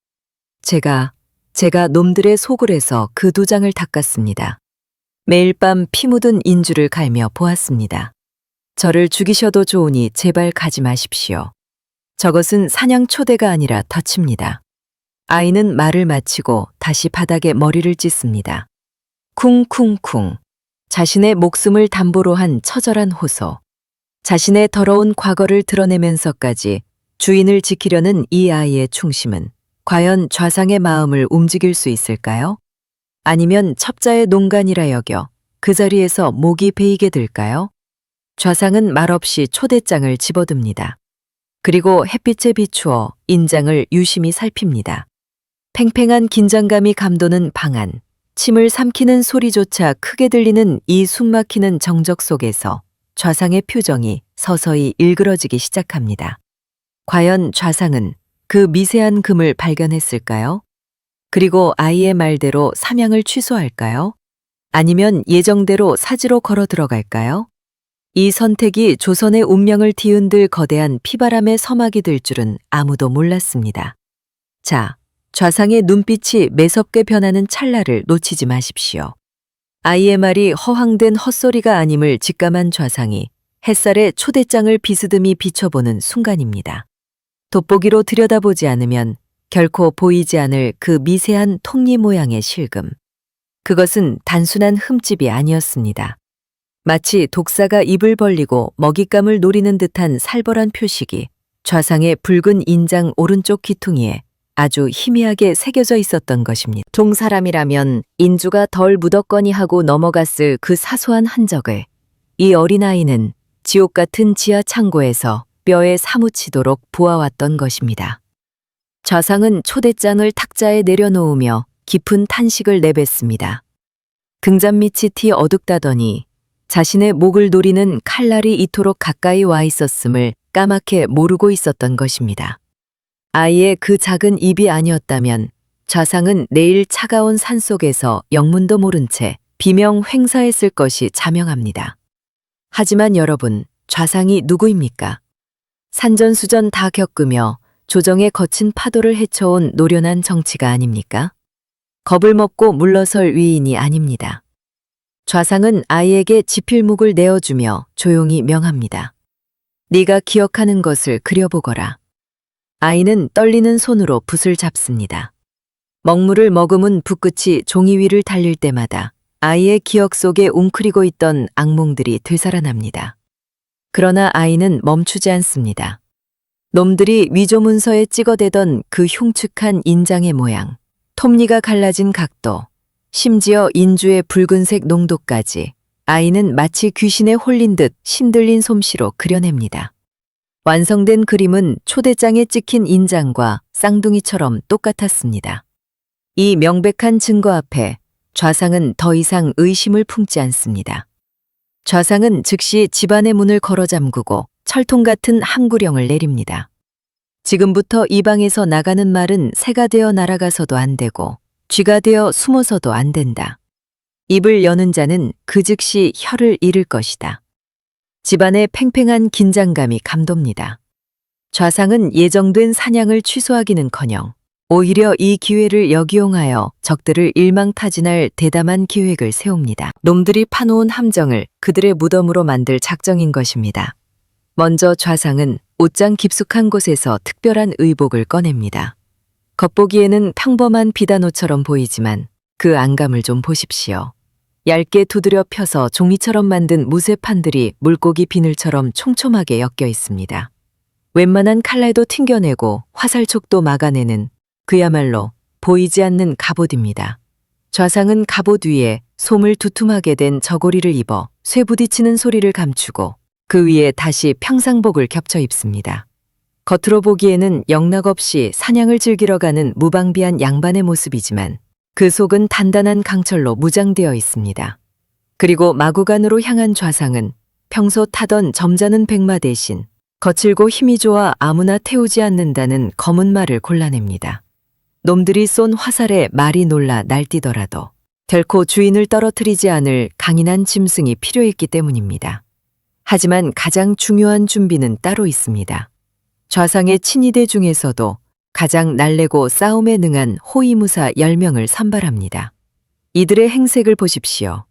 제가 놈들의 속을 해서 그 두 장을 닦았습니다. 매일 밤 피 묻은 인주를 갈며 보았습니다. 저를 죽이셔도 좋으니 제발 가지 마십시오. 저것은 사냥 초대가 아니라 덫입니다. 아이는 말을 마치고 다시 바닥에 머리를 찢습니다. 쿵쿵쿵. 자신의 목숨을 담보로 한 처절한 호소. 자신의 더러운 과거를 드러내면서까지 주인을 지키려는 이 아이의 충심은 과연 좌상의 마음을 움직일 수 있을까요? 아니면 첩자의 농간이라 여겨 그 자리에서 목이 베이게 될까요? 좌상은 말없이 초대장을 집어듭니다. 그리고 햇빛에 비추어 인장을 유심히 살핍니다. 팽팽한 긴장감이 감도는 방안, 침을 삼키는 소리조차 크게 들리는 이 숨막히는 정적 속에서 좌상의 표정이 서서히 일그러지기 시작합니다. 과연 좌상은 그 미세한 금을 발견했을까요? 그리고 아이의 말대로 사냥을 취소할까요? 아니면 예정대로 사지로 걸어 들어갈까요? 이 선택이 조선의 운명을 뒤흔들 거대한 피바람의 서막이 될 줄은 아무도 몰랐습니다. 자, 좌상의 눈빛이 매섭게 변하는 찰나를 놓치지 마십시오. 아이의 말이 허황된 헛소리가 아님을 직감한 좌상이 햇살에 초대장을 비스듬히 비춰보는 순간입니다. 돋보기로 들여다보지 않으면 결코 보이지 않을 그 미세한 톱니 모양의 실금. 그것은 단순한 흠집이 아니었습니다. 마치 독사가 입을 벌리고 먹잇감을 노리는 듯한 살벌한 표식이 좌상의 붉은 인장 오른쪽 귀퉁이에 아주 희미하게 새겨져 있었던 것입니다. 동사람이라면 인주가 덜 묻었거니 하고 넘어갔을 그 사소한 흔적을 이 어린아이는 지옥 같은 지하 창고에서 뼈에 사무치도록 보아왔던 것입니다. 좌상은 초대장을 탁자에 내려놓으며 깊은 탄식을 내뱉습니다. 등잔밑이 티 어둡다더니 자신의 목을 노리는 칼날이 이토록 가까이 와 있었음을 까맣게 모르고 있었던 것입니다. 아이의 그 작은 입이 아니었다면 좌상은 내일 차가운 산속에서 영문도 모른 채 비명 횡사했을 것이 자명합니다. 하지만 여러분, 좌상이 누구입니까? 산전수전 다 겪으며 조정의 거친 파도를 헤쳐온 노련한 정치가 아닙니까? 겁을 먹고 물러설 위인이 아닙니다. 좌상은 아이에게 지필묵을 내어주며 조용히 명합니다. 네가 기억하는 것을 그려보거라. 아이는 떨리는 손으로 붓을 잡습니다. 먹물을 머금은 붓끝이 종이 위를 달릴 때마다 아이의 기억 속에 웅크리고 있던 악몽들이 되살아납니다. 그러나 아이는 멈추지 않습니다. 놈들이 위조문서에 찍어대던 그 흉측한 인장의 모양, 톱니가 갈라진 각도, 심지어 인주의 붉은색 농도까지 아이는 마치 귀신에 홀린 듯 신들린 솜씨로 그려냅니다. 완성된 그림은 초대장에 찍힌 인장과 쌍둥이처럼 똑같았습니다. 이 명백한 증거 앞에 좌상은 더 이상 의심을 품지 않습니다. 좌상은 즉시 집안의 문을 걸어 잠그고 철통 같은 항구령을 내립니다. 지금부터 이 방에서 나가는 말은 새가 되어 날아가서도 안 되고 쥐가 되어 숨어서도 안 된다. 입을 여는 자는 그 즉시 혀를 잃을 것이다. 집안의 팽팽한 긴장감이 감돕니다. 좌상은 예정된 사냥을 취소하기는커녕 오히려 이 기회를 역이용하여 적들을 일망타진할 대담한 계획을 세웁니다. 놈들이 파놓은 함정을 그들의 무덤으로 만들 작정인 것입니다. 먼저 좌상은 옷장 깊숙한 곳에서 특별한 의복을 꺼냅니다. 겉보기에는 평범한 비단옷처럼 보이지만 그 안감을 좀 보십시오. 얇게 두드려 펴서 종이처럼 만든 무쇠판들이 물고기 비늘처럼 촘촘하게 엮여 있습니다. 웬만한 칼날도 튕겨내고 화살촉도 막아내는 그야말로 보이지 않는 갑옷입니다. 좌상은 갑옷 위에 솜을 두툼하게 된 저고리를 입어 쇠 부딪히는 소리를 감추고 그 위에 다시 평상복을 겹쳐 입습니다. 겉으로 보기에는 영락없이 사냥을 즐기러 가는 무방비한 양반의 모습이지만 그 속은 단단한 강철로 무장되어 있습니다. 그리고 마구간으로 향한 좌상은 평소 타던 점잖은 백마 대신 거칠고 힘이 좋아 아무나 태우지 않는다는 검은 말을 골라냅니다. 놈들이 쏜 화살에 말이 놀라 날뛰더라도 결코 주인을 떨어뜨리지 않을 강인한 짐승이 필요했기 때문입니다. 하지만 가장 중요한 준비는 따로 있습니다. 좌상의 친위대 중에서도 가장 날래고 싸움에 능한 호위무사 10명을 선발합니다. 이들의 행색을 보십시오.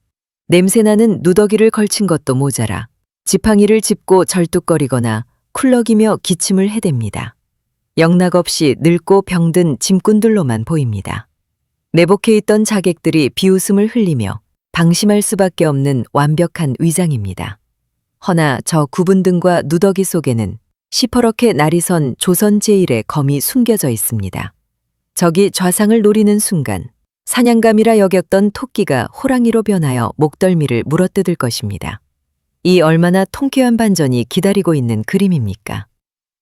냄새나는 누더기를 걸친 것도 모자라 지팡이를 짚고 절뚝거리거나 쿨럭이며 기침을 해댑니다. 영락없이 늙고 병든 짐꾼들로만 보입니다. 매복해 있던 자객들이 비웃음을 흘리며 방심할 수밖에 없는 완벽한 위장입니다. 허나 저 구분등과 누더기 속에는 시퍼렇게 날이 선 조선 제1의 검이 숨겨져 있습니다. 적이 좌상을 노리는 순간 사냥감이라 여겼던 토끼가 호랑이로 변하여 목덜미를 물어뜯을 것입니다. 이 얼마나 통쾌한 반전이 기다리고 있는 그림입니까?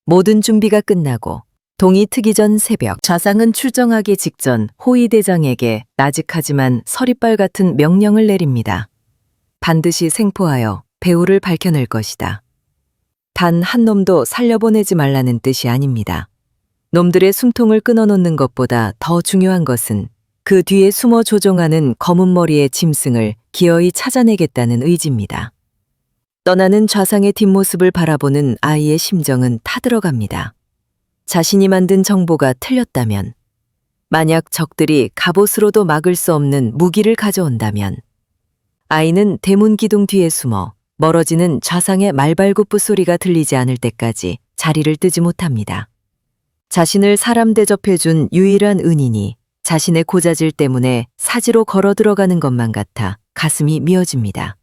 모든 준비가 끝나고 동이 트기 전 새벽 좌상은 출정하기 직전 호위대장에게 나직하지만 서리빨 같은 명령을 내립니다. 반드시 생포하여 배후를 밝혀낼 것이다. 단 한 놈도 살려보내지 말라는 뜻이 아닙니다. 놈들의 숨통을 끊어놓는 것보다 더 중요한 것은 그 뒤에 숨어 조종하는 검은 머리의 짐승을 기어이 찾아내겠다는 의지입니다. 떠나는 좌상의 뒷모습을 바라보는 아이의 심정은 타들어갑니다. 자신이 만든 정보가 틀렸다면, 만약 적들이 갑옷으로도 막을 수 없는 무기를 가져온다면, 아이는 대문 기둥 뒤에 숨어 멀어지는 좌상의 말발굽부 소리가 들리지 않을 때까지 자리를 뜨지 못합니다. 자신을 사람 대접해준 유일한 은인이 자신의 고자질 때문에 사지로 걸어 들어가는 것만 같아 가슴이 미어집니다.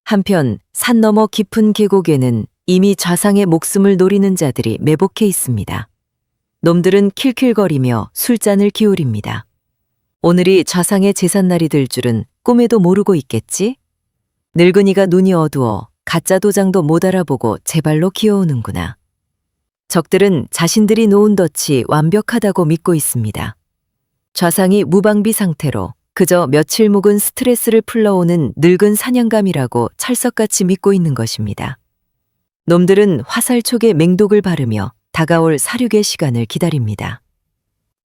한편 산 너머 깊은 계곡에는 이미 좌상의 목숨을 노리는 자들이 매복해 있습니다. 놈들은 킬킬거리며 술잔을 기울입니다. 오늘이 좌상의 제삿날이 될 줄은 꿈에도 모르고 있겠지? 늙은이가 눈이 어두워 가짜 도장도 못 알아보고 제 발로 기어오는구나. 적들은 자신들이 놓은 덫이 완벽하다고 믿고 있습니다. 좌상이 무방비 상태로 그저 며칠 묵은 스트레스를 풀러오는 늙은 사냥감이라고 찰석같이 믿고 있는 것입니다. 놈들은 화살촉에 맹독을 바르며 다가올 사륙의 시간을 기다립니다.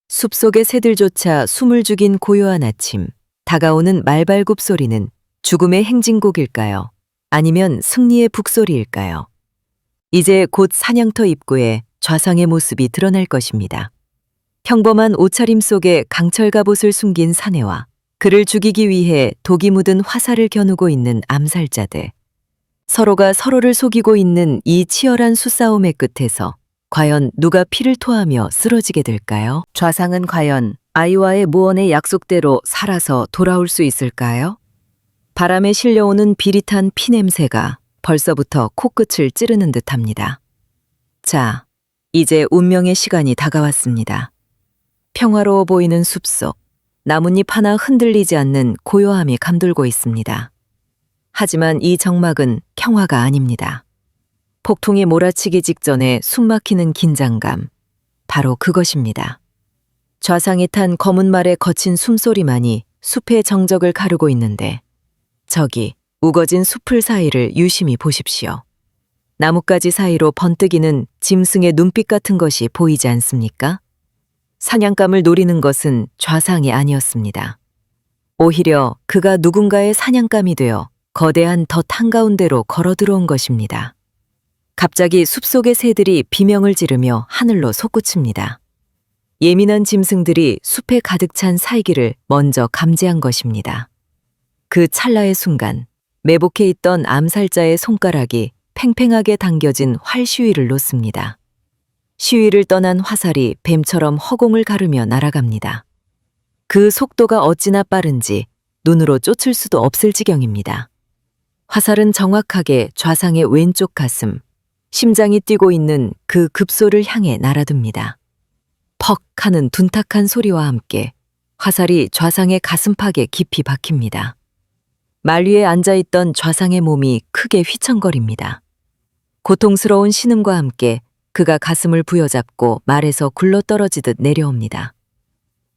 숲속의 새들조차 숨을 죽인 고요한 아침, 다가오는 말발굽 소리는 죽음의 행진곡일까요? 아니면 승리의 북소리일까요? 이제 곧 사냥터 입구에 좌상의 모습이 드러날 것입니다. 평범한 옷차림 속에 강철 갑옷을 숨긴 사내와 그를 죽이기 위해 독이 묻은 화살을 겨누고 있는 암살자들. 서로가 서로를 속이고 있는 이 치열한 수싸움의 끝에서 과연 누가 피를 토하며 쓰러지게 될까요? 좌상은 과연 아이와의 무언의 약속대로 살아서 돌아올 수 있을까요? 바람에 실려오는 비릿한 피 냄새가 벌써부터 코끝을 찌르는 듯합니다. 자, 이제 운명의 시간이 다가왔습니다. 평화로워 보이는 숲속, 나뭇잎 하나 흔들리지 않는 고요함이 감돌고 있습니다. 하지만 이 정막은 평화가 아닙니다. 폭풍이 몰아치기 직전에 숨막히는 긴장감, 바로 그것입니다. 좌상이 탄 검은 말의 거친 숨소리만이 숲의 정적을 가르고 있는데 저기 우거진 숲을 사이를 유심히 보십시오. 나뭇가지 사이로 번뜩이는 짐승의 눈빛 같은 것이 보이지 않습니까? 사냥감을 노리는 것은 좌상이 아니었습니다. 오히려 그가 누군가의 사냥감이 되어 거대한 덫 한가운데로 걸어 들어온 것입니다. 갑자기 숲속의 새들이 비명을 지르며 하늘로 솟구칩니다. 예민한 짐승들이 숲에 가득 찬 살기를 먼저 감지한 것입니다. 그 찰나의 순간 매복해 있던 암살자의 손가락이 팽팽하게 당겨진 활 시위를 놓습니다. 시위를 떠난 화살이 뱀처럼 허공을 가르며 날아갑니다. 그 속도가 어찌나 빠른지 눈으로 쫓을 수도 없을 지경입니다. 화살은 정확하게 좌상의 왼쪽 가슴, 심장이 뛰고 있는 그 급소를 향해 날아듭니다. 퍽 하는 둔탁한 소리와 함께 화살이 좌상의 가슴팍에 깊이 박힙니다. 말 위에 앉아있던 좌상의 몸이 크게 휘청거립니다. 고통스러운 신음과 함께 그가 가슴을 부여잡고 말에서 굴러떨어지듯 내려옵니다.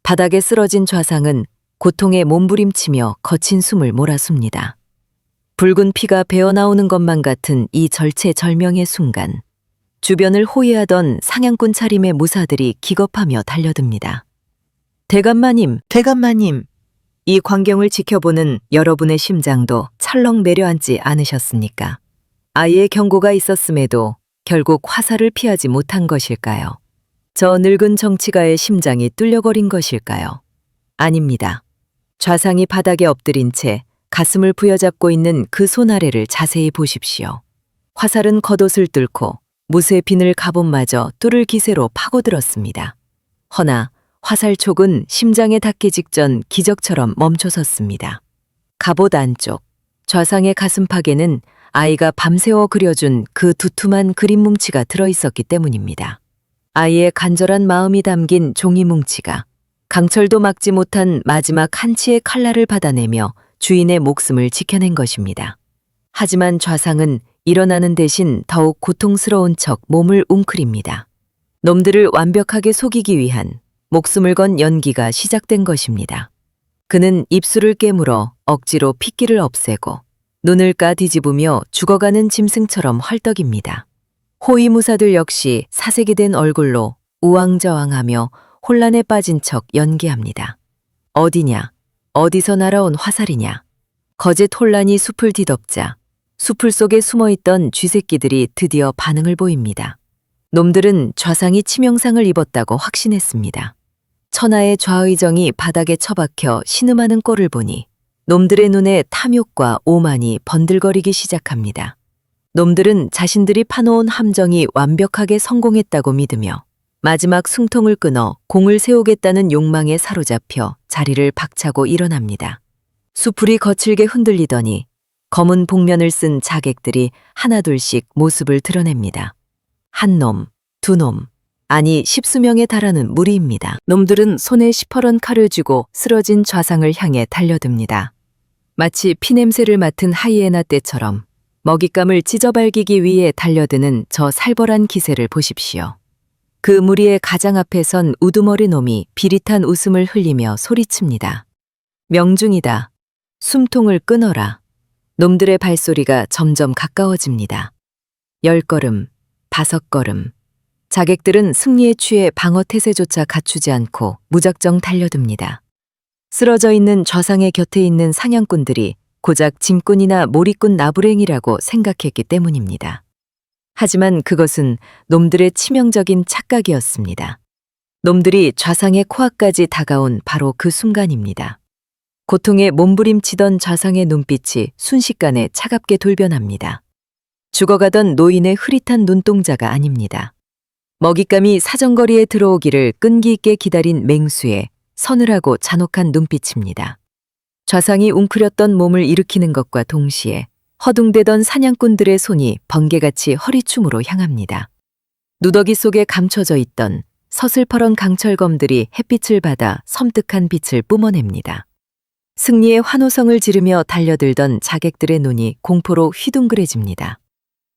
바닥에 쓰러진 좌상은 고통에 몸부림치며 거친 숨을 몰아쉽니다. 붉은 피가 배어나오는 것만 같은 이 절체절명의 순간, 주변을 호위하던 사냥꾼 차림의 무사들이 기겁하며 달려듭니다. 대감마님, 대감마님! 이 광경을 지켜보는 여러분의 심장도 철렁 내려앉지 않으셨습니까? 아이의 경고가 있었음에도 결국 화살을 피하지 못한 것일까요? 저 늙은 정치가의 심장이 뚫려거린 것일까요? 아닙니다. 좌상이 바닥에 엎드린 채 가슴을 부여잡고 있는 그 손 아래를 자세히 보십시오. 화살은 겉옷을 뚫고 무쇠 비늘 갑옷마저 뚫을 기세로 파고들었습니다. 허나 화살촉은 심장에 닿기 직전 기적처럼 멈춰섰습니다. 갑옷 안쪽, 좌상의 가슴팍에는 아이가 밤새워 그려준 그 두툼한 그림 뭉치가 들어있었기 때문입니다. 아이의 간절한 마음이 담긴 종이 뭉치가 강철도 막지 못한 마지막 한치의 칼날을 받아내며 주인의 목숨을 지켜낸 것입니다. 하지만 좌상은 일어나는 대신 더욱 고통스러운 척 몸을 웅크립니다. 놈들을 완벽하게 속이기 위한 목숨을 건 연기가 시작된 것입니다. 그는 입술을 깨물어 억지로 핏기를 없애고 눈을 까 뒤집으며 죽어가는 짐승처럼 헐떡입니다. 호위무사들 역시 사색이 된 얼굴로 우왕좌왕하며 혼란에 빠진 척 연기합니다. 어디냐? 어디서 날아온 화살이냐? 거짓 혼란이 숲을 뒤덮자 숲을 속에 숨어있던 쥐새끼들이 드디어 반응을 보입니다. 놈들은 좌상이 치명상을 입었다고 확신했습니다. 천하의 좌의정이 바닥에 처박혀 신음하는 꼴을 보니 놈들의 눈에 탐욕과 오만이 번들거리기 시작합니다. 놈들은 자신들이 파놓은 함정이 완벽하게 성공했다고 믿으며 마지막 숨통을 끊어 공을 세우겠다는 욕망에 사로잡혀 자리를 박차고 일어납니다. 수풀이 거칠게 흔들리더니 검은 복면을 쓴 자객들이 하나둘씩 모습을 드러냅니다. 한 놈, 두 놈, 아니 10수명에 달하는 무리입니다. 놈들은 손에 시퍼런 칼을 쥐고 쓰러진 좌상을 향해 달려듭니다. 마치 피냄새를 맡은 하이에나 떼처럼 먹잇감을 찢어발기기 위해 달려드는 저 살벌한 기세를 보십시오. 그 무리의 가장 앞에 선 우두머리 놈이 비릿한 웃음을 흘리며 소리칩니다. 명중이다. 숨통을 끊어라. 놈들의 발소리가 점점 가까워집니다. 10걸음, 5걸음. 자객들은 승리에 취해 방어 태세조차 갖추지 않고 무작정 달려듭니다. 쓰러져 있는 좌상의 곁에 있는 사냥꾼들이 고작 짐꾼이나 몰이꾼 나부랭이라고 생각했기 때문입니다. 하지만 그것은 놈들의 치명적인 착각이었습니다. 놈들이 좌상의 코앞까지 다가온 바로 그 순간입니다. 고통에 몸부림치던 좌상의 눈빛이 순식간에 차갑게 돌변합니다. 죽어가던 노인의 흐릿한 눈동자가 아닙니다. 먹잇감이 사정거리에 들어오기를 끈기 있게 기다린 맹수의 서늘하고 잔혹한 눈빛입니다. 좌상이 웅크렸던 몸을 일으키는 것과 동시에 허둥대던 사냥꾼들의 손이 번개같이 허리춤으로 향합니다. 누더기 속에 감춰져 있던 서슬퍼런 강철검들이 햇빛을 받아 섬뜩한 빛을 뿜어냅니다. 승리의 환호성을 지르며 달려들던 자객들의 눈이 공포로 휘둥그레집니다.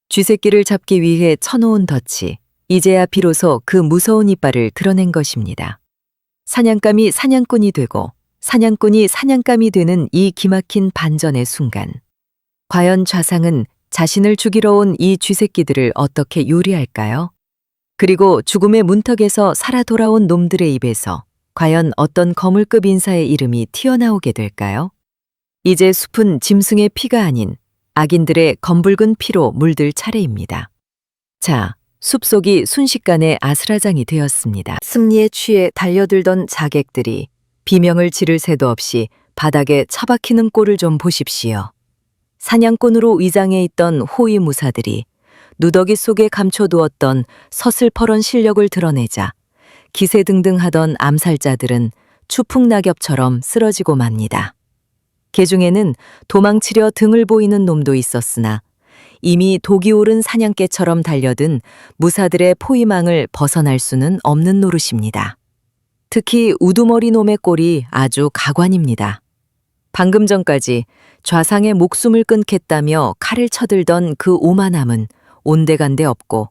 쥐새끼를 잡기 위해 쳐놓은 덫이 이제야 비로소 그 무서운 이빨을 드러낸 것입니다. 사냥감이 사냥꾼이 되고 사냥꾼이 사냥감이 되는 이 기막힌 반전의 순간, 과연 좌상은 자신을 죽이러 온 이 쥐새끼들을 어떻게 요리할까요? 그리고 죽음의 문턱에서 살아 돌아온 놈들의 입에서 과연 어떤 거물급 인사의 이름이 튀어나오게 될까요? 이제 숲은 짐승의 피가 아닌 악인들의 검붉은 피로 물들 차례입니다. 자, 숲속이 순식간에 아수라장이 되었습니다. 승리에 취해 달려들던 자객들이 비명을 지를 새도 없이 바닥에 처박히는 꼴을 좀 보십시오. 사냥꾼으로 위장해 있던 호위무사들이 누더기 속에 감춰두었던 서슬퍼런 실력을 드러내자 기세등등하던 암살자들은 추풍낙엽처럼 쓰러지고 맙니다. 그 중에는 도망치려 등을 보이는 놈도 있었으나 이미 독이 오른 사냥개처럼 달려든 무사들의 포위망을 벗어날 수는 없는 노릇입니다. 특히 우두머리 놈의 꼴이 아주 가관입니다. 방금 전까지 좌상의 목숨을 끊겠다며 칼을 쳐들던 그 오만함은 온데간데 없고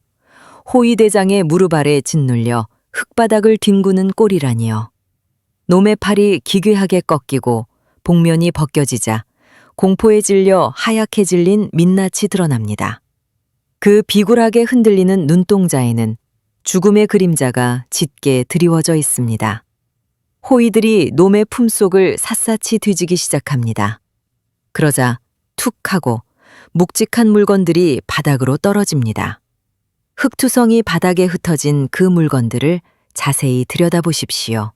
호위대장의 무릎 아래 짓눌려 흙바닥을 뒹구는 꼴이라니요. 놈의 팔이 기괴하게 꺾이고 복면이 벗겨지자 공포에 질려 하얗게 질린 민낯이 드러납니다. 그 비굴하게 흔들리는 눈동자에는 죽음의 그림자가 짙게 드리워져 있습니다. 호위들이 놈의 품속을 샅샅이 뒤지기 시작합니다. 그러자 툭 하고 묵직한 물건들이 바닥으로 떨어집니다. 흙투성이 바닥에 흩어진 그 물건들을 자세히 들여다보십시오.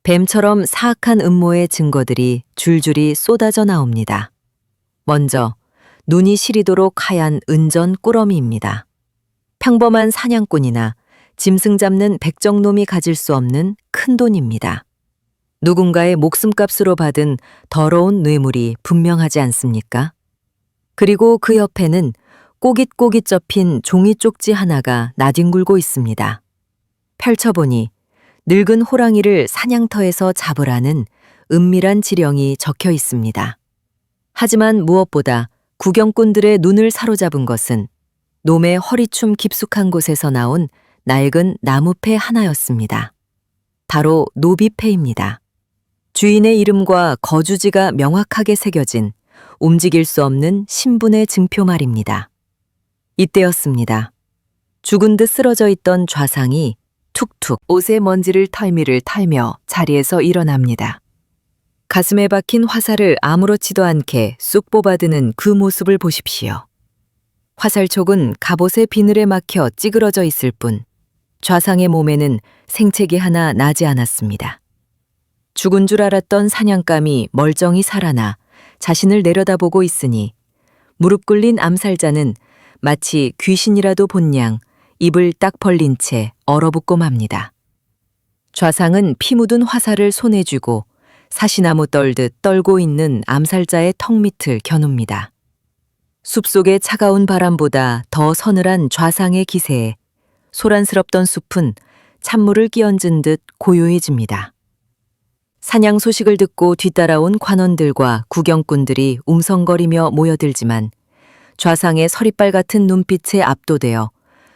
뱀처럼 사악한 음모의 증거들이 줄줄이 쏟아져 나옵니다. 먼저 눈이 시리도록 하얀 은전 꾸러미입니다. 평범한 사냥꾼이나 짐승 잡는 백정놈이 가질 수 없는 큰 돈입니다. 누군가의 목숨값으로 받은 더러운 뇌물이 분명하지 않습니까? 그리고 그 옆에는 꼬깃꼬깃 접힌 종이 쪽지 하나가 나뒹굴고 있습니다. 펼쳐보니 늙은 호랑이를 사냥터에서 잡으라는 은밀한 지령이 적혀 있습니다. 하지만 무엇보다 구경꾼들의 눈을 사로잡은 것은 놈의 허리춤 깊숙한 곳에서 나온 낡은 나무패 하나였습니다. 바로 노비패입니다. 주인의 이름과 거주지가 명확하게 새겨진 움직일 수 없는 신분의 증표 말입니다. 이때였습니다. 죽은 듯 쓰러져 있던 좌상이 툭툭 옷의 먼지를 털며 자리에서 일어납니다. 가슴에 박힌 화살을 아무렇지도 않게 쑥 뽑아드는 그 모습을 보십시오. 화살촉은 갑옷의 비늘에 막혀 찌그러져 있을 뿐 좌상의 몸에는 생채기 하나 나지 않았습니다. 죽은 줄 알았던 사냥감이 멀쩡히 살아나 자신을 내려다보고 있으니 무릎 꿇린 암살자는 마치 귀신이라도 본 양 입을 딱 벌린 채 얼어붙고 맙니다. 좌상은 피 묻은 화살을 손에 쥐고 사시나무 떨듯 떨고 있는 암살자의 턱 밑을 겨눕니다. 숲속의 차가운 바람보다 더 서늘한 좌상의 기세에 소란스럽던 숲은 찬물을 끼얹은 듯 고요해집니다. 사냥 소식을 듣고 뒤따라온 관원들과 구경꾼들이 웅성거리며 모여들지만 좌상의 서리빨 같은 눈빛에 압도되어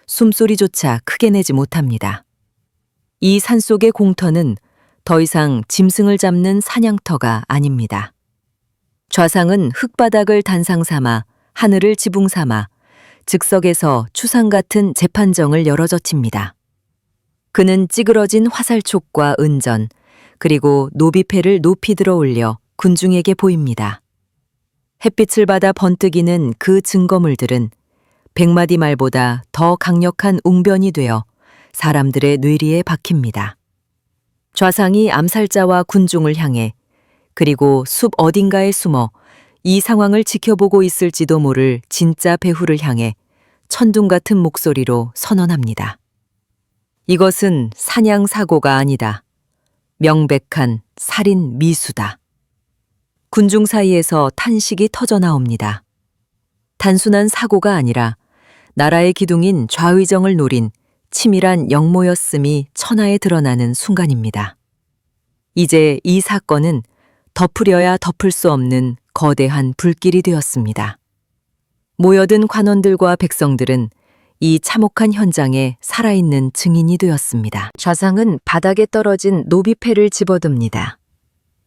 숨소리조차 크게 내지 못합니다. 이 산속의 공터는 더 이상 짐승을 잡는 사냥터가 아닙니다. 좌상은 흙바닥을 단상 삼아 하늘을 지붕 삼아 즉석에서 추상 같은 재판정을 열어젖힙니다. 그는 찌그러진 화살촉과 은전, 그리고 노비패를 높이 들어 올려 군중에게 보입니다. 햇빛을 받아 번뜩이는 그 증거물들은 100마디 말보다 더 강력한 웅변이 되어 사람들의 뇌리에 박힙니다. 좌상이 암살자와 군중을 향해 그리고 숲 어딘가에 숨어 이 상황을 지켜보고 있을지도 모를 진짜 배후를 향해 천둥 같은 목소리로 선언합니다. 이것은 사냥 사고가 아니다. 명백한 살인 미수다. 군중 사이에서 탄식이 터져 나옵니다. 단순한 사고가 아니라 나라의 기둥인 좌의정을 노린 치밀한 역모였음이 천하에 드러나는 순간입니다. 이제 이 사건은 덮으려야 덮을 수 없는 거대한 불길이 되었습니다. 모여든 관원들과 백성들은 이 참혹한 현장에 살아있는 증인이 되었습니다. 좌상은 바닥에 떨어진 노비패를 집어듭니다.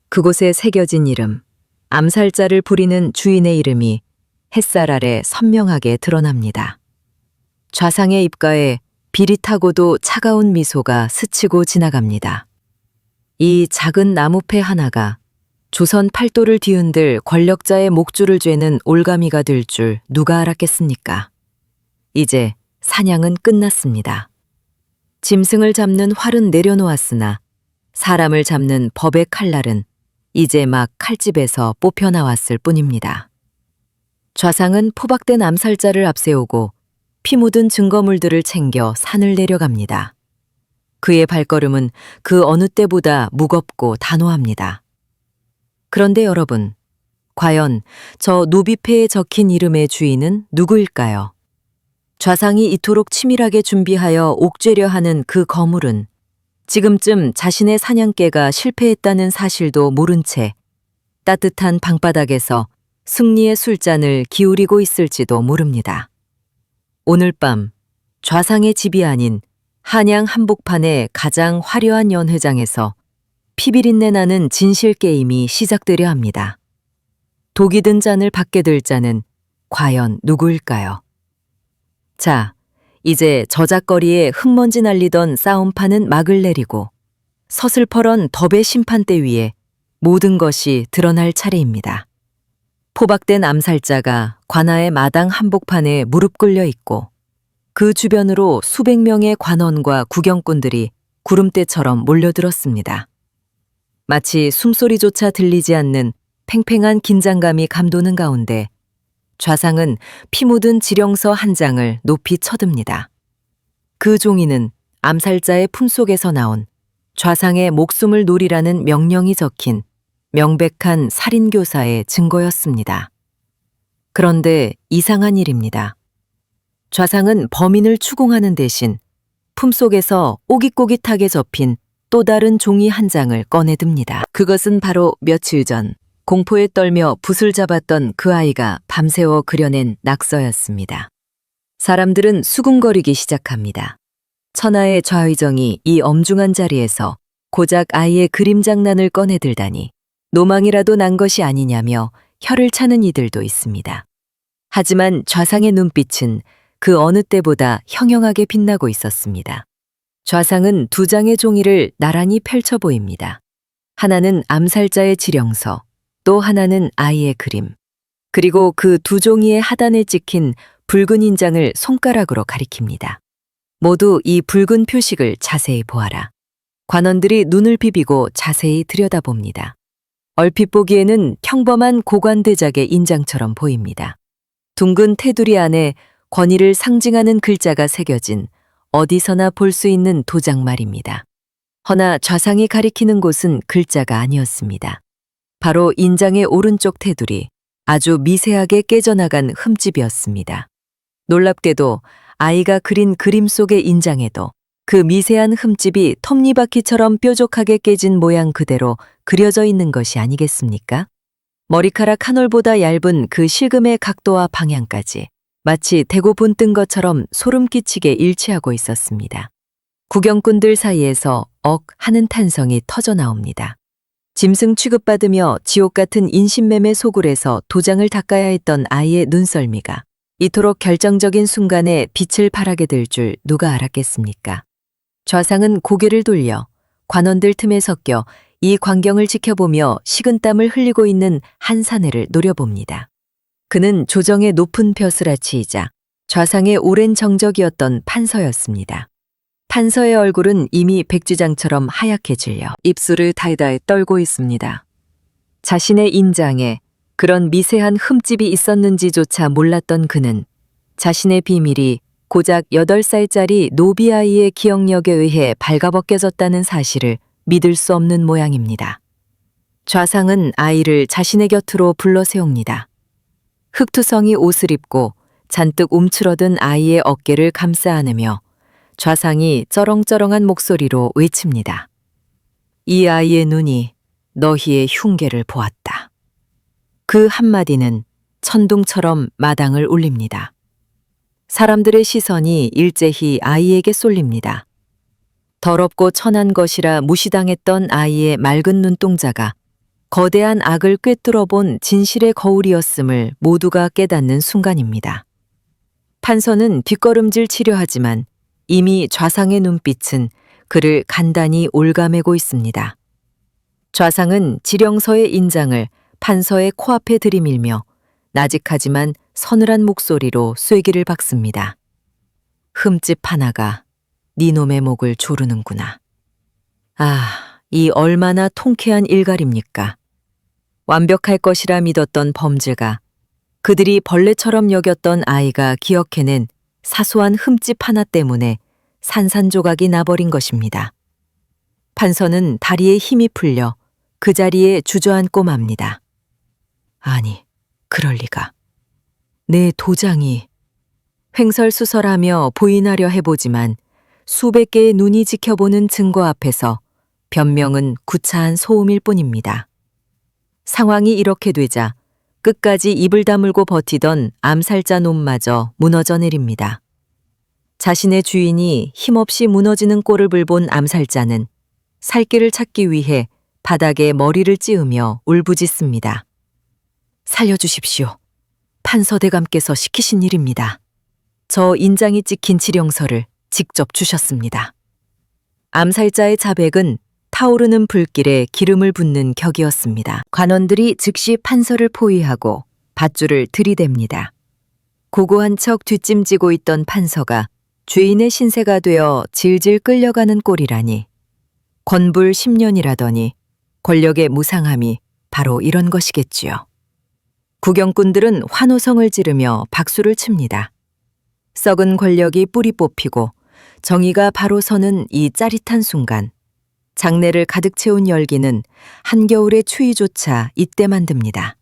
그곳에 새겨진 이름, 암살자를 부리는 주인의 이름이 햇살 아래 선명하게 드러납니다. 좌상의 입가에 비릿하고도 차가운 미소가 스치고 지나갑니다. 이 작은 나무패 하나가 조선 팔도를 뒤흔들 권력자의 목줄을 죄는 올가미가 될 줄 누가 알았겠습니까? 이제 사냥은 끝났습니다. 짐승을 잡는 활은 내려놓았으나 사람을 잡는 법의 칼날은 이제 막 칼집에서 뽑혀 나왔을 뿐입니다. 좌상은 포박된 암살자를 앞세우고 피 묻은 증거물들을 챙겨 산을 내려갑니다. 그의 발걸음은 그 어느 때보다 무겁고 단호합니다. 그런데 여러분, 과연 저 노비패에 적힌 이름의 주인은 누구일까요? 좌상이 이토록 치밀하게 준비하여 옥죄려 하는 그 거물은 지금쯤 자신의 사냥개가 실패했다는 사실도 모른 채 따뜻한 방바닥에서 승리의 술잔을 기울이고 있을지도 모릅니다. 오늘 밤 좌상의 집이 아닌 한양 한복판의 가장 화려한 연회장에서 피비린내 나는 진실 게임이 시작되려 합니다. 독이 든 잔을 받게 될 자는 과연 누구일까요? 자, 이제 저작거리에 흙먼지 날리던 싸움판은 막을 내리고 서슬퍼런 덫의 심판대 위에 모든 것이 드러날 차례입니다. 포박된 암살자가 관아의 마당 한복판에 무릎 꿇려 있고 그 주변으로 수백 명의 관원과 구경꾼들이 구름대처럼 몰려들었습니다. 마치 숨소리조차 들리지 않는 팽팽한 긴장감이 감도는 가운데 좌상은 피 묻은 지령서 한 장을 높이 쳐듭니다. 그 종이는 암살자의 품속에서 나온 좌상의 목숨을 노리라는 명령이 적힌 명백한 살인교사의 증거였습니다. 그런데 이상한 일입니다. 좌상은 범인을 추궁하는 대신 품속에서 오깃꼬깃하게 접힌 또 다른 종이 한 장을 꺼내듭니다. 그것은 바로 며칠 전 공포에 떨며 붓을 잡았던 그 아이가 밤새워 그려낸 낙서였습니다. 사람들은 수군거리기 시작합니다. 천하의 좌의정이 이 엄중한 자리에서 고작 아이의 그림 장난을 꺼내들다니 노망이라도 난 것이 아니냐며 혀를 차는 이들도 있습니다. 하지만 좌상의 눈빛은 그 어느 때보다 형형하게 빛나고 있었습니다. 좌상은 두 장의 종이를 나란히 펼쳐 보입니다. 하나는 암살자의 지령서, 또 하나는 아이의 그림, 그리고 그 두 종이의 하단에 찍힌 붉은 인장을 손가락으로 가리킵니다. 모두 이 붉은 표식을 자세히 보아라. 관원들이 눈을 비비고 자세히 들여다봅니다. 얼핏 보기에는 평범한 고관대작의 인장처럼 보입니다. 둥근 테두리 안에 권위를 상징하는 글자가 새겨진 어디서나 볼 수 있는 도장 말입니다. 허나 좌상이 가리키는 곳은 글자가 아니었습니다. 바로 인장의 오른쪽 테두리, 아주 미세하게 깨져나간 흠집이었습니다. 놀랍게도 아이가 그린 그림 속의 인장에도 그 미세한 흠집이 톱니바퀴처럼 뾰족하게 깨진 모양 그대로 그려져 있는 것이 아니겠습니까? 머리카락 한 올보다 얇은 그 실금의 각도와 방향까지 마치 대고 본뜬 것처럼 소름 끼치게 일치하고 있었습니다. 구경꾼들 사이에서 억 하는 탄성이 터져 나옵니다. 짐승 취급받으며 지옥 같은 인신매매 소굴에서 도장을 닦아야 했던 아이의 눈썰미가 이토록 결정적인 순간에 빛을 발하게 될 줄 누가 알았겠습니까? 좌상은 고개를 돌려 관원들 틈에 섞여 이 광경을 지켜보며 식은땀을 흘리고 있는 한 사내를 노려봅니다. 그는 조정의 높은 벼슬아치이자 좌상의 오랜 정적이었던 판서였습니다. 판서의 얼굴은 이미 백지장처럼 하얗게 질려 입술을 달달 떨고 있습니다. 자신의 인장에 그런 미세한 흠집이 있었는지조차 몰랐던 그는 자신의 비밀이 고작 8살짜리 노비아이의 기억력에 의해 발가벗겨졌다는 사실을 믿을 수 없는 모양입니다. 좌상은 아이를 자신의 곁으로 불러 세웁니다. 흑투성이 옷을 입고 잔뜩 움츠러든 아이의 어깨를 감싸 안으며 좌상이 쩌렁쩌렁한 목소리로 외칩니다. 이 아이의 눈이 너희의 흉계를 보았다. 그 한마디는 천둥처럼 마당을 울립니다. 사람들의 시선이 일제히 아이에게 쏠립니다. 더럽고 천한 것이라 무시당했던 아이의 맑은 눈동자가 거대한 악을 꿰뚫어 본 진실의 거울이었음을 모두가 깨닫는 순간입니다. 판서는 뒷걸음질 치려 하지만 이미 좌상의 눈빛은 그를 간단히 올가매고 있습니다. 좌상은 지령서의 인장을 판서의 코앞에 들이밀며 나직하지만 서늘한 목소리로 쐐기를 박습니다. 흠집 하나가 네 놈의 목을 조르는구나. 아, 이 얼마나 통쾌한 일갈입니까? 완벽할 것이라 믿었던 범죄가 그들이 벌레처럼 여겼던 아이가 기억해낸 사소한 흠집 하나 때문에 산산조각이 나버린 것입니다. 판서는 다리에 힘이 풀려 그 자리에 주저앉고 맙니다. 아니, 그럴 리가. 내 도장이 횡설수설하며 부인하려 해보지만 수백 개의 눈이 지켜보는 증거 앞에서 변명은 구차한 소음일 뿐입니다. 상황이 이렇게 되자 끝까지 입을 다물고 버티던 암살자 놈마저 무너져 내립니다. 자신의 주인이 힘없이 무너지는 꼴을 볼 암살자는 살 길을 찾기 위해 바닥에 머리를 찌으며 울부짖습니다. 살려주십시오. 판서대감께서 시키신 일입니다. 저 인장이 찍힌 지령서를 직접 주셨습니다. 암살자의 자백은 타오르는 불길에 기름을 붓는 격이었습니다. 관원들이 즉시 판서를 포위하고 밧줄을 들이댑니다. 고고한 척 뒷짐지고 있던 판서가 죄인의 신세가 되어 질질 끌려가는 꼴이라니. 권불 10년이라더니 권력의 무상함이 바로 이런 것이겠지요. 구경꾼들은 환호성을 지르며 박수를 칩니다. 썩은 권력이 뿌리 뽑히고 정의가 바로 서는 이 짜릿한 순간, 장내를 가득 채운 열기는 한겨울의 추위조차 이때 만듭니다.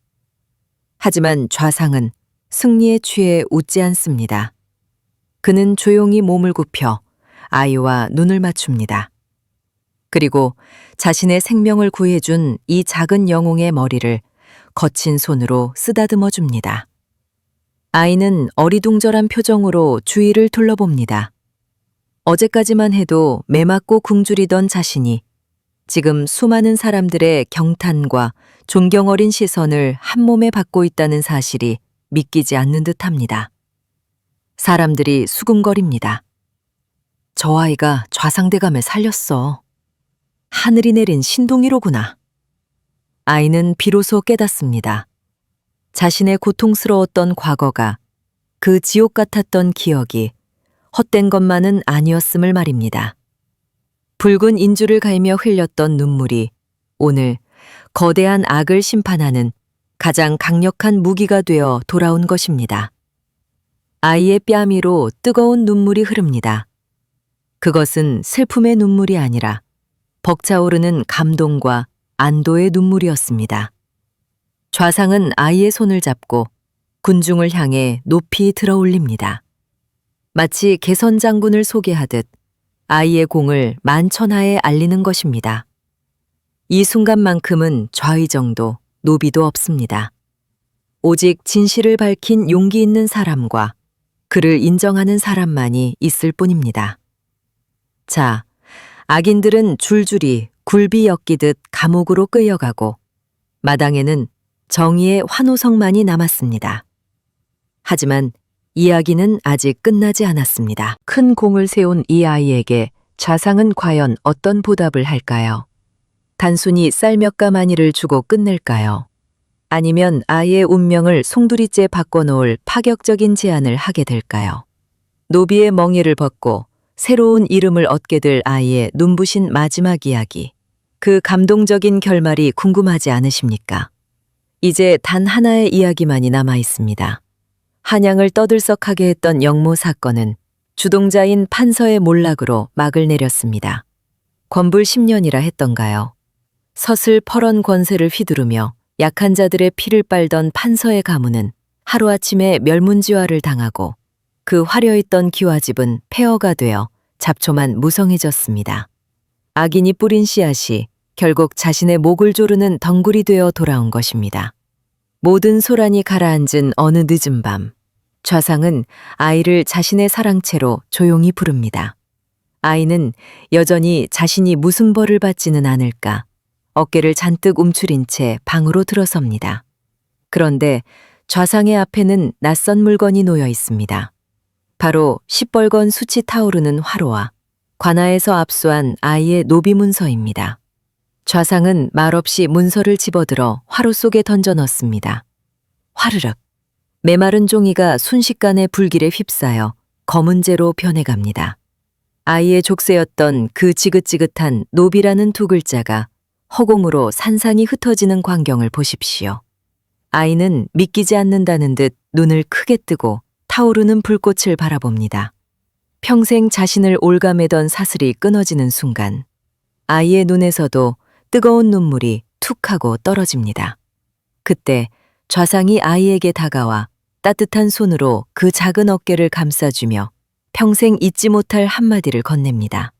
하지만 좌상은 승리에 취해 웃지 않습니다. 그는 조용히 몸을 굽혀 아이와 눈을 맞춥니다. 그리고 자신의 생명을 구해준 이 작은 영웅의 머리를 거친 손으로 쓰다듬어 줍니다. 아이는 어리둥절한 표정으로 주위를 둘러봅니다. 어제까지만 해도 매맞고 굶주리던 자신이 지금 수많은 사람들의 경탄과 존경 어린 시선을 한 몸에 받고 있다는 사실이 믿기지 않는 듯합니다. 사람들이 수군거립니다. 저 아이가 좌상대감을 살렸어. 하늘이 내린 신동이로구나. 아이는 비로소 깨닫습니다. 자신의 고통스러웠던 과거가 그 지옥 같았던 기억이 헛된 것만은 아니었음을 말입니다. 붉은 인주를 갈며 흘렸던 눈물이 오늘 거대한 악을 심판하는 가장 강력한 무기가 되어 돌아온 것입니다. 아이의 뺨 위로 뜨거운 눈물이 흐릅니다. 그것은 슬픔의 눈물이 아니라 벅차오르는 감동과 안도의 눈물이었습니다. 좌상은 아이의 손을 잡고 군중을 향해 높이 들어 올립니다. 마치 개선 장군을 소개하듯 아이의 공을 만천하에 알리는 것입니다. 이 순간만큼은 좌의정도 노비도 없습니다. 오직 진실을 밝힌 용기 있는 사람과 그를 인정하는 사람만이 있을 뿐입니다. 자, 악인들은 줄줄이 굴비 엮이듯 감옥으로 끌려가고 마당에는 정의의 환호성만이 남았습니다. 하지만 이야기는 아직 끝나지 않았습니다. 큰 공을 세운 이 아이에게 좌상은 과연 어떤 보답을 할까요? 단순히 쌀 몇 가마니를 주고 끝낼까요? 아니면 아이의 운명을 송두리째 바꿔놓을 파격적인 제안을 하게 될까요? 노비의 멍에를 벗고 새로운 이름을 얻게 될 아이의 눈부신 마지막 이야기. 그 감동적인 결말이 궁금하지 않으십니까? 이제 단 하나의 이야기만이 남아 있습니다. 한양을 떠들썩하게 했던 영모 사건은 주동자인 판서의 몰락으로 막을 내렸습니다. 권불 10년이라 했던가요? 서슬 퍼런 권세를 휘두르며 약한 자들의 피를 빨던 판서의 가문은 하루아침에 멸문지화를 당하고 그 화려했던 기와집은 폐허가 되어 잡초만 무성해졌습니다. 악인이 뿌린 씨앗이 결국 자신의 목을 조르는 덩굴이 되어 돌아온 것입니다. 모든 소란이 가라앉은 어느 늦은 밤, 좌상은 아이를 자신의 사랑채로 조용히 부릅니다. 아이는 여전히 자신이 무슨 벌을 받지는 않을까 어깨를 잔뜩 움츠린 채 방으로 들어섭니다. 그런데 좌상의 앞에는 낯선 물건이 놓여 있습니다. 바로 시뻘건 숯이 타오르는 화로와 관아에서 압수한 아이의 노비 문서입니다. 좌상은 말없이 문서를 집어들어 화로 속에 던져 넣습니다. 화르륵. 메마른 종이가 순식간에 불길에 휩싸여 검은재로 변해갑니다. 아이의 족쇄였던 그 지긋지긋한 노비라는 두 글자가 허공으로 산산이 흩어지는 광경을 보십시오. 아이는 믿기지 않는다는 듯 눈을 크게 뜨고 타오르는 불꽃을 바라봅니다. 평생 자신을 올가매던 사슬이 끊어지는 순간 아이의 눈에서도 뜨거운 눈물이 툭 하고 떨어집니다. 그때 좌상이 아이에게 다가와 따뜻한 손으로 그 작은 어깨를 감싸주며 평생 잊지 못할 한마디를 건넵니다.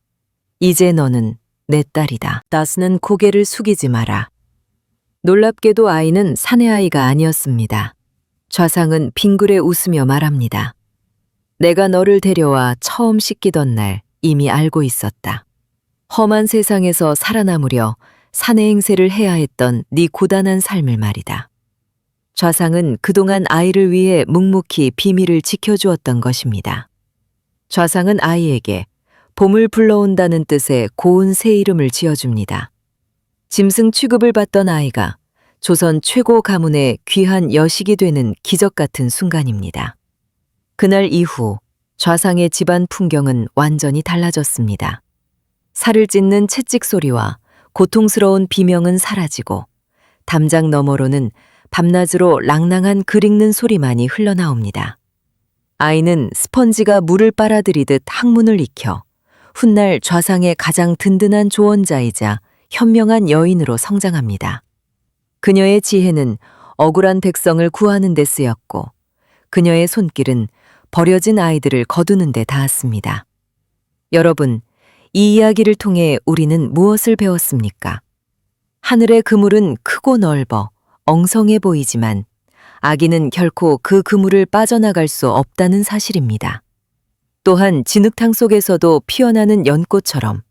이제 너는 내 딸이다. 다스는 고개를 숙이지 마라. 놀랍게도 아이는 사내아이가 아니었습니다. 좌상은 빙그레 웃으며 말합니다. 내가 너를 데려와 처음 씻기던 날 이미 알고 있었다. 험한 세상에서 살아남으려 사내 행세를 해야 했던 네 고단한 삶을 말이다. 좌상은 그동안 아이를 위해 묵묵히 비밀을 지켜주었던 것입니다. 좌상은 아이에게 봄을 불러온다는 뜻의 고운 새 이름을 지어줍니다. 짐승 취급을 받던 아이가 조선 최고 가문의 귀한 여식이 되는 기적 같은 순간입니다. 그날 이후 좌상의 집안 풍경은 완전히 달라졌습니다. 살을 찢는 채찍 소리와 고통스러운 비명은 사라지고 담장 너머로는 밤낮으로 랑랑한 글 읽는 소리만이 흘러나옵니다. 아이는 스펀지가 물을 빨아들이듯 학문을 익혀 훗날 좌상의 가장 든든한 조언자이자 현명한 여인으로 성장합니다. 그녀의 지혜는 억울한 백성을 구하는 데 쓰였고 그녀의 손길은 버려진 아이들을 거두는 데 닿았습니다. 여러분, 이 이야기를 통해 우리는 무엇을 배웠습니까? 하늘의 그물은 크고 넓어 엉성해 보이지만 아기는 결코 그 그물을 빠져나갈 수 없다는 사실입니다. 또한 진흙탕 속에서도 피어나는 연꽃처럼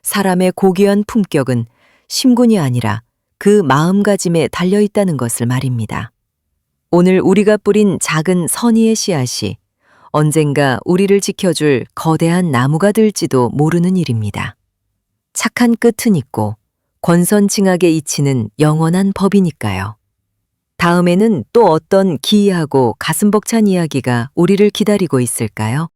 사람의 고귀한 품격은 심군이 아니라 그 마음가짐에 달려있다는 것을 말입니다. 오늘 우리가 뿌린 작은 선의의 씨앗이 언젠가 우리를 지켜줄 거대한 나무가 될지도 모르는 일입니다. 착한 끝은 있고 권선징악에 이치는 영원한 법이니까요. 다음에는 또 어떤 기이하고 가슴 벅찬 이야기가 우리를 기다리고 있을까요?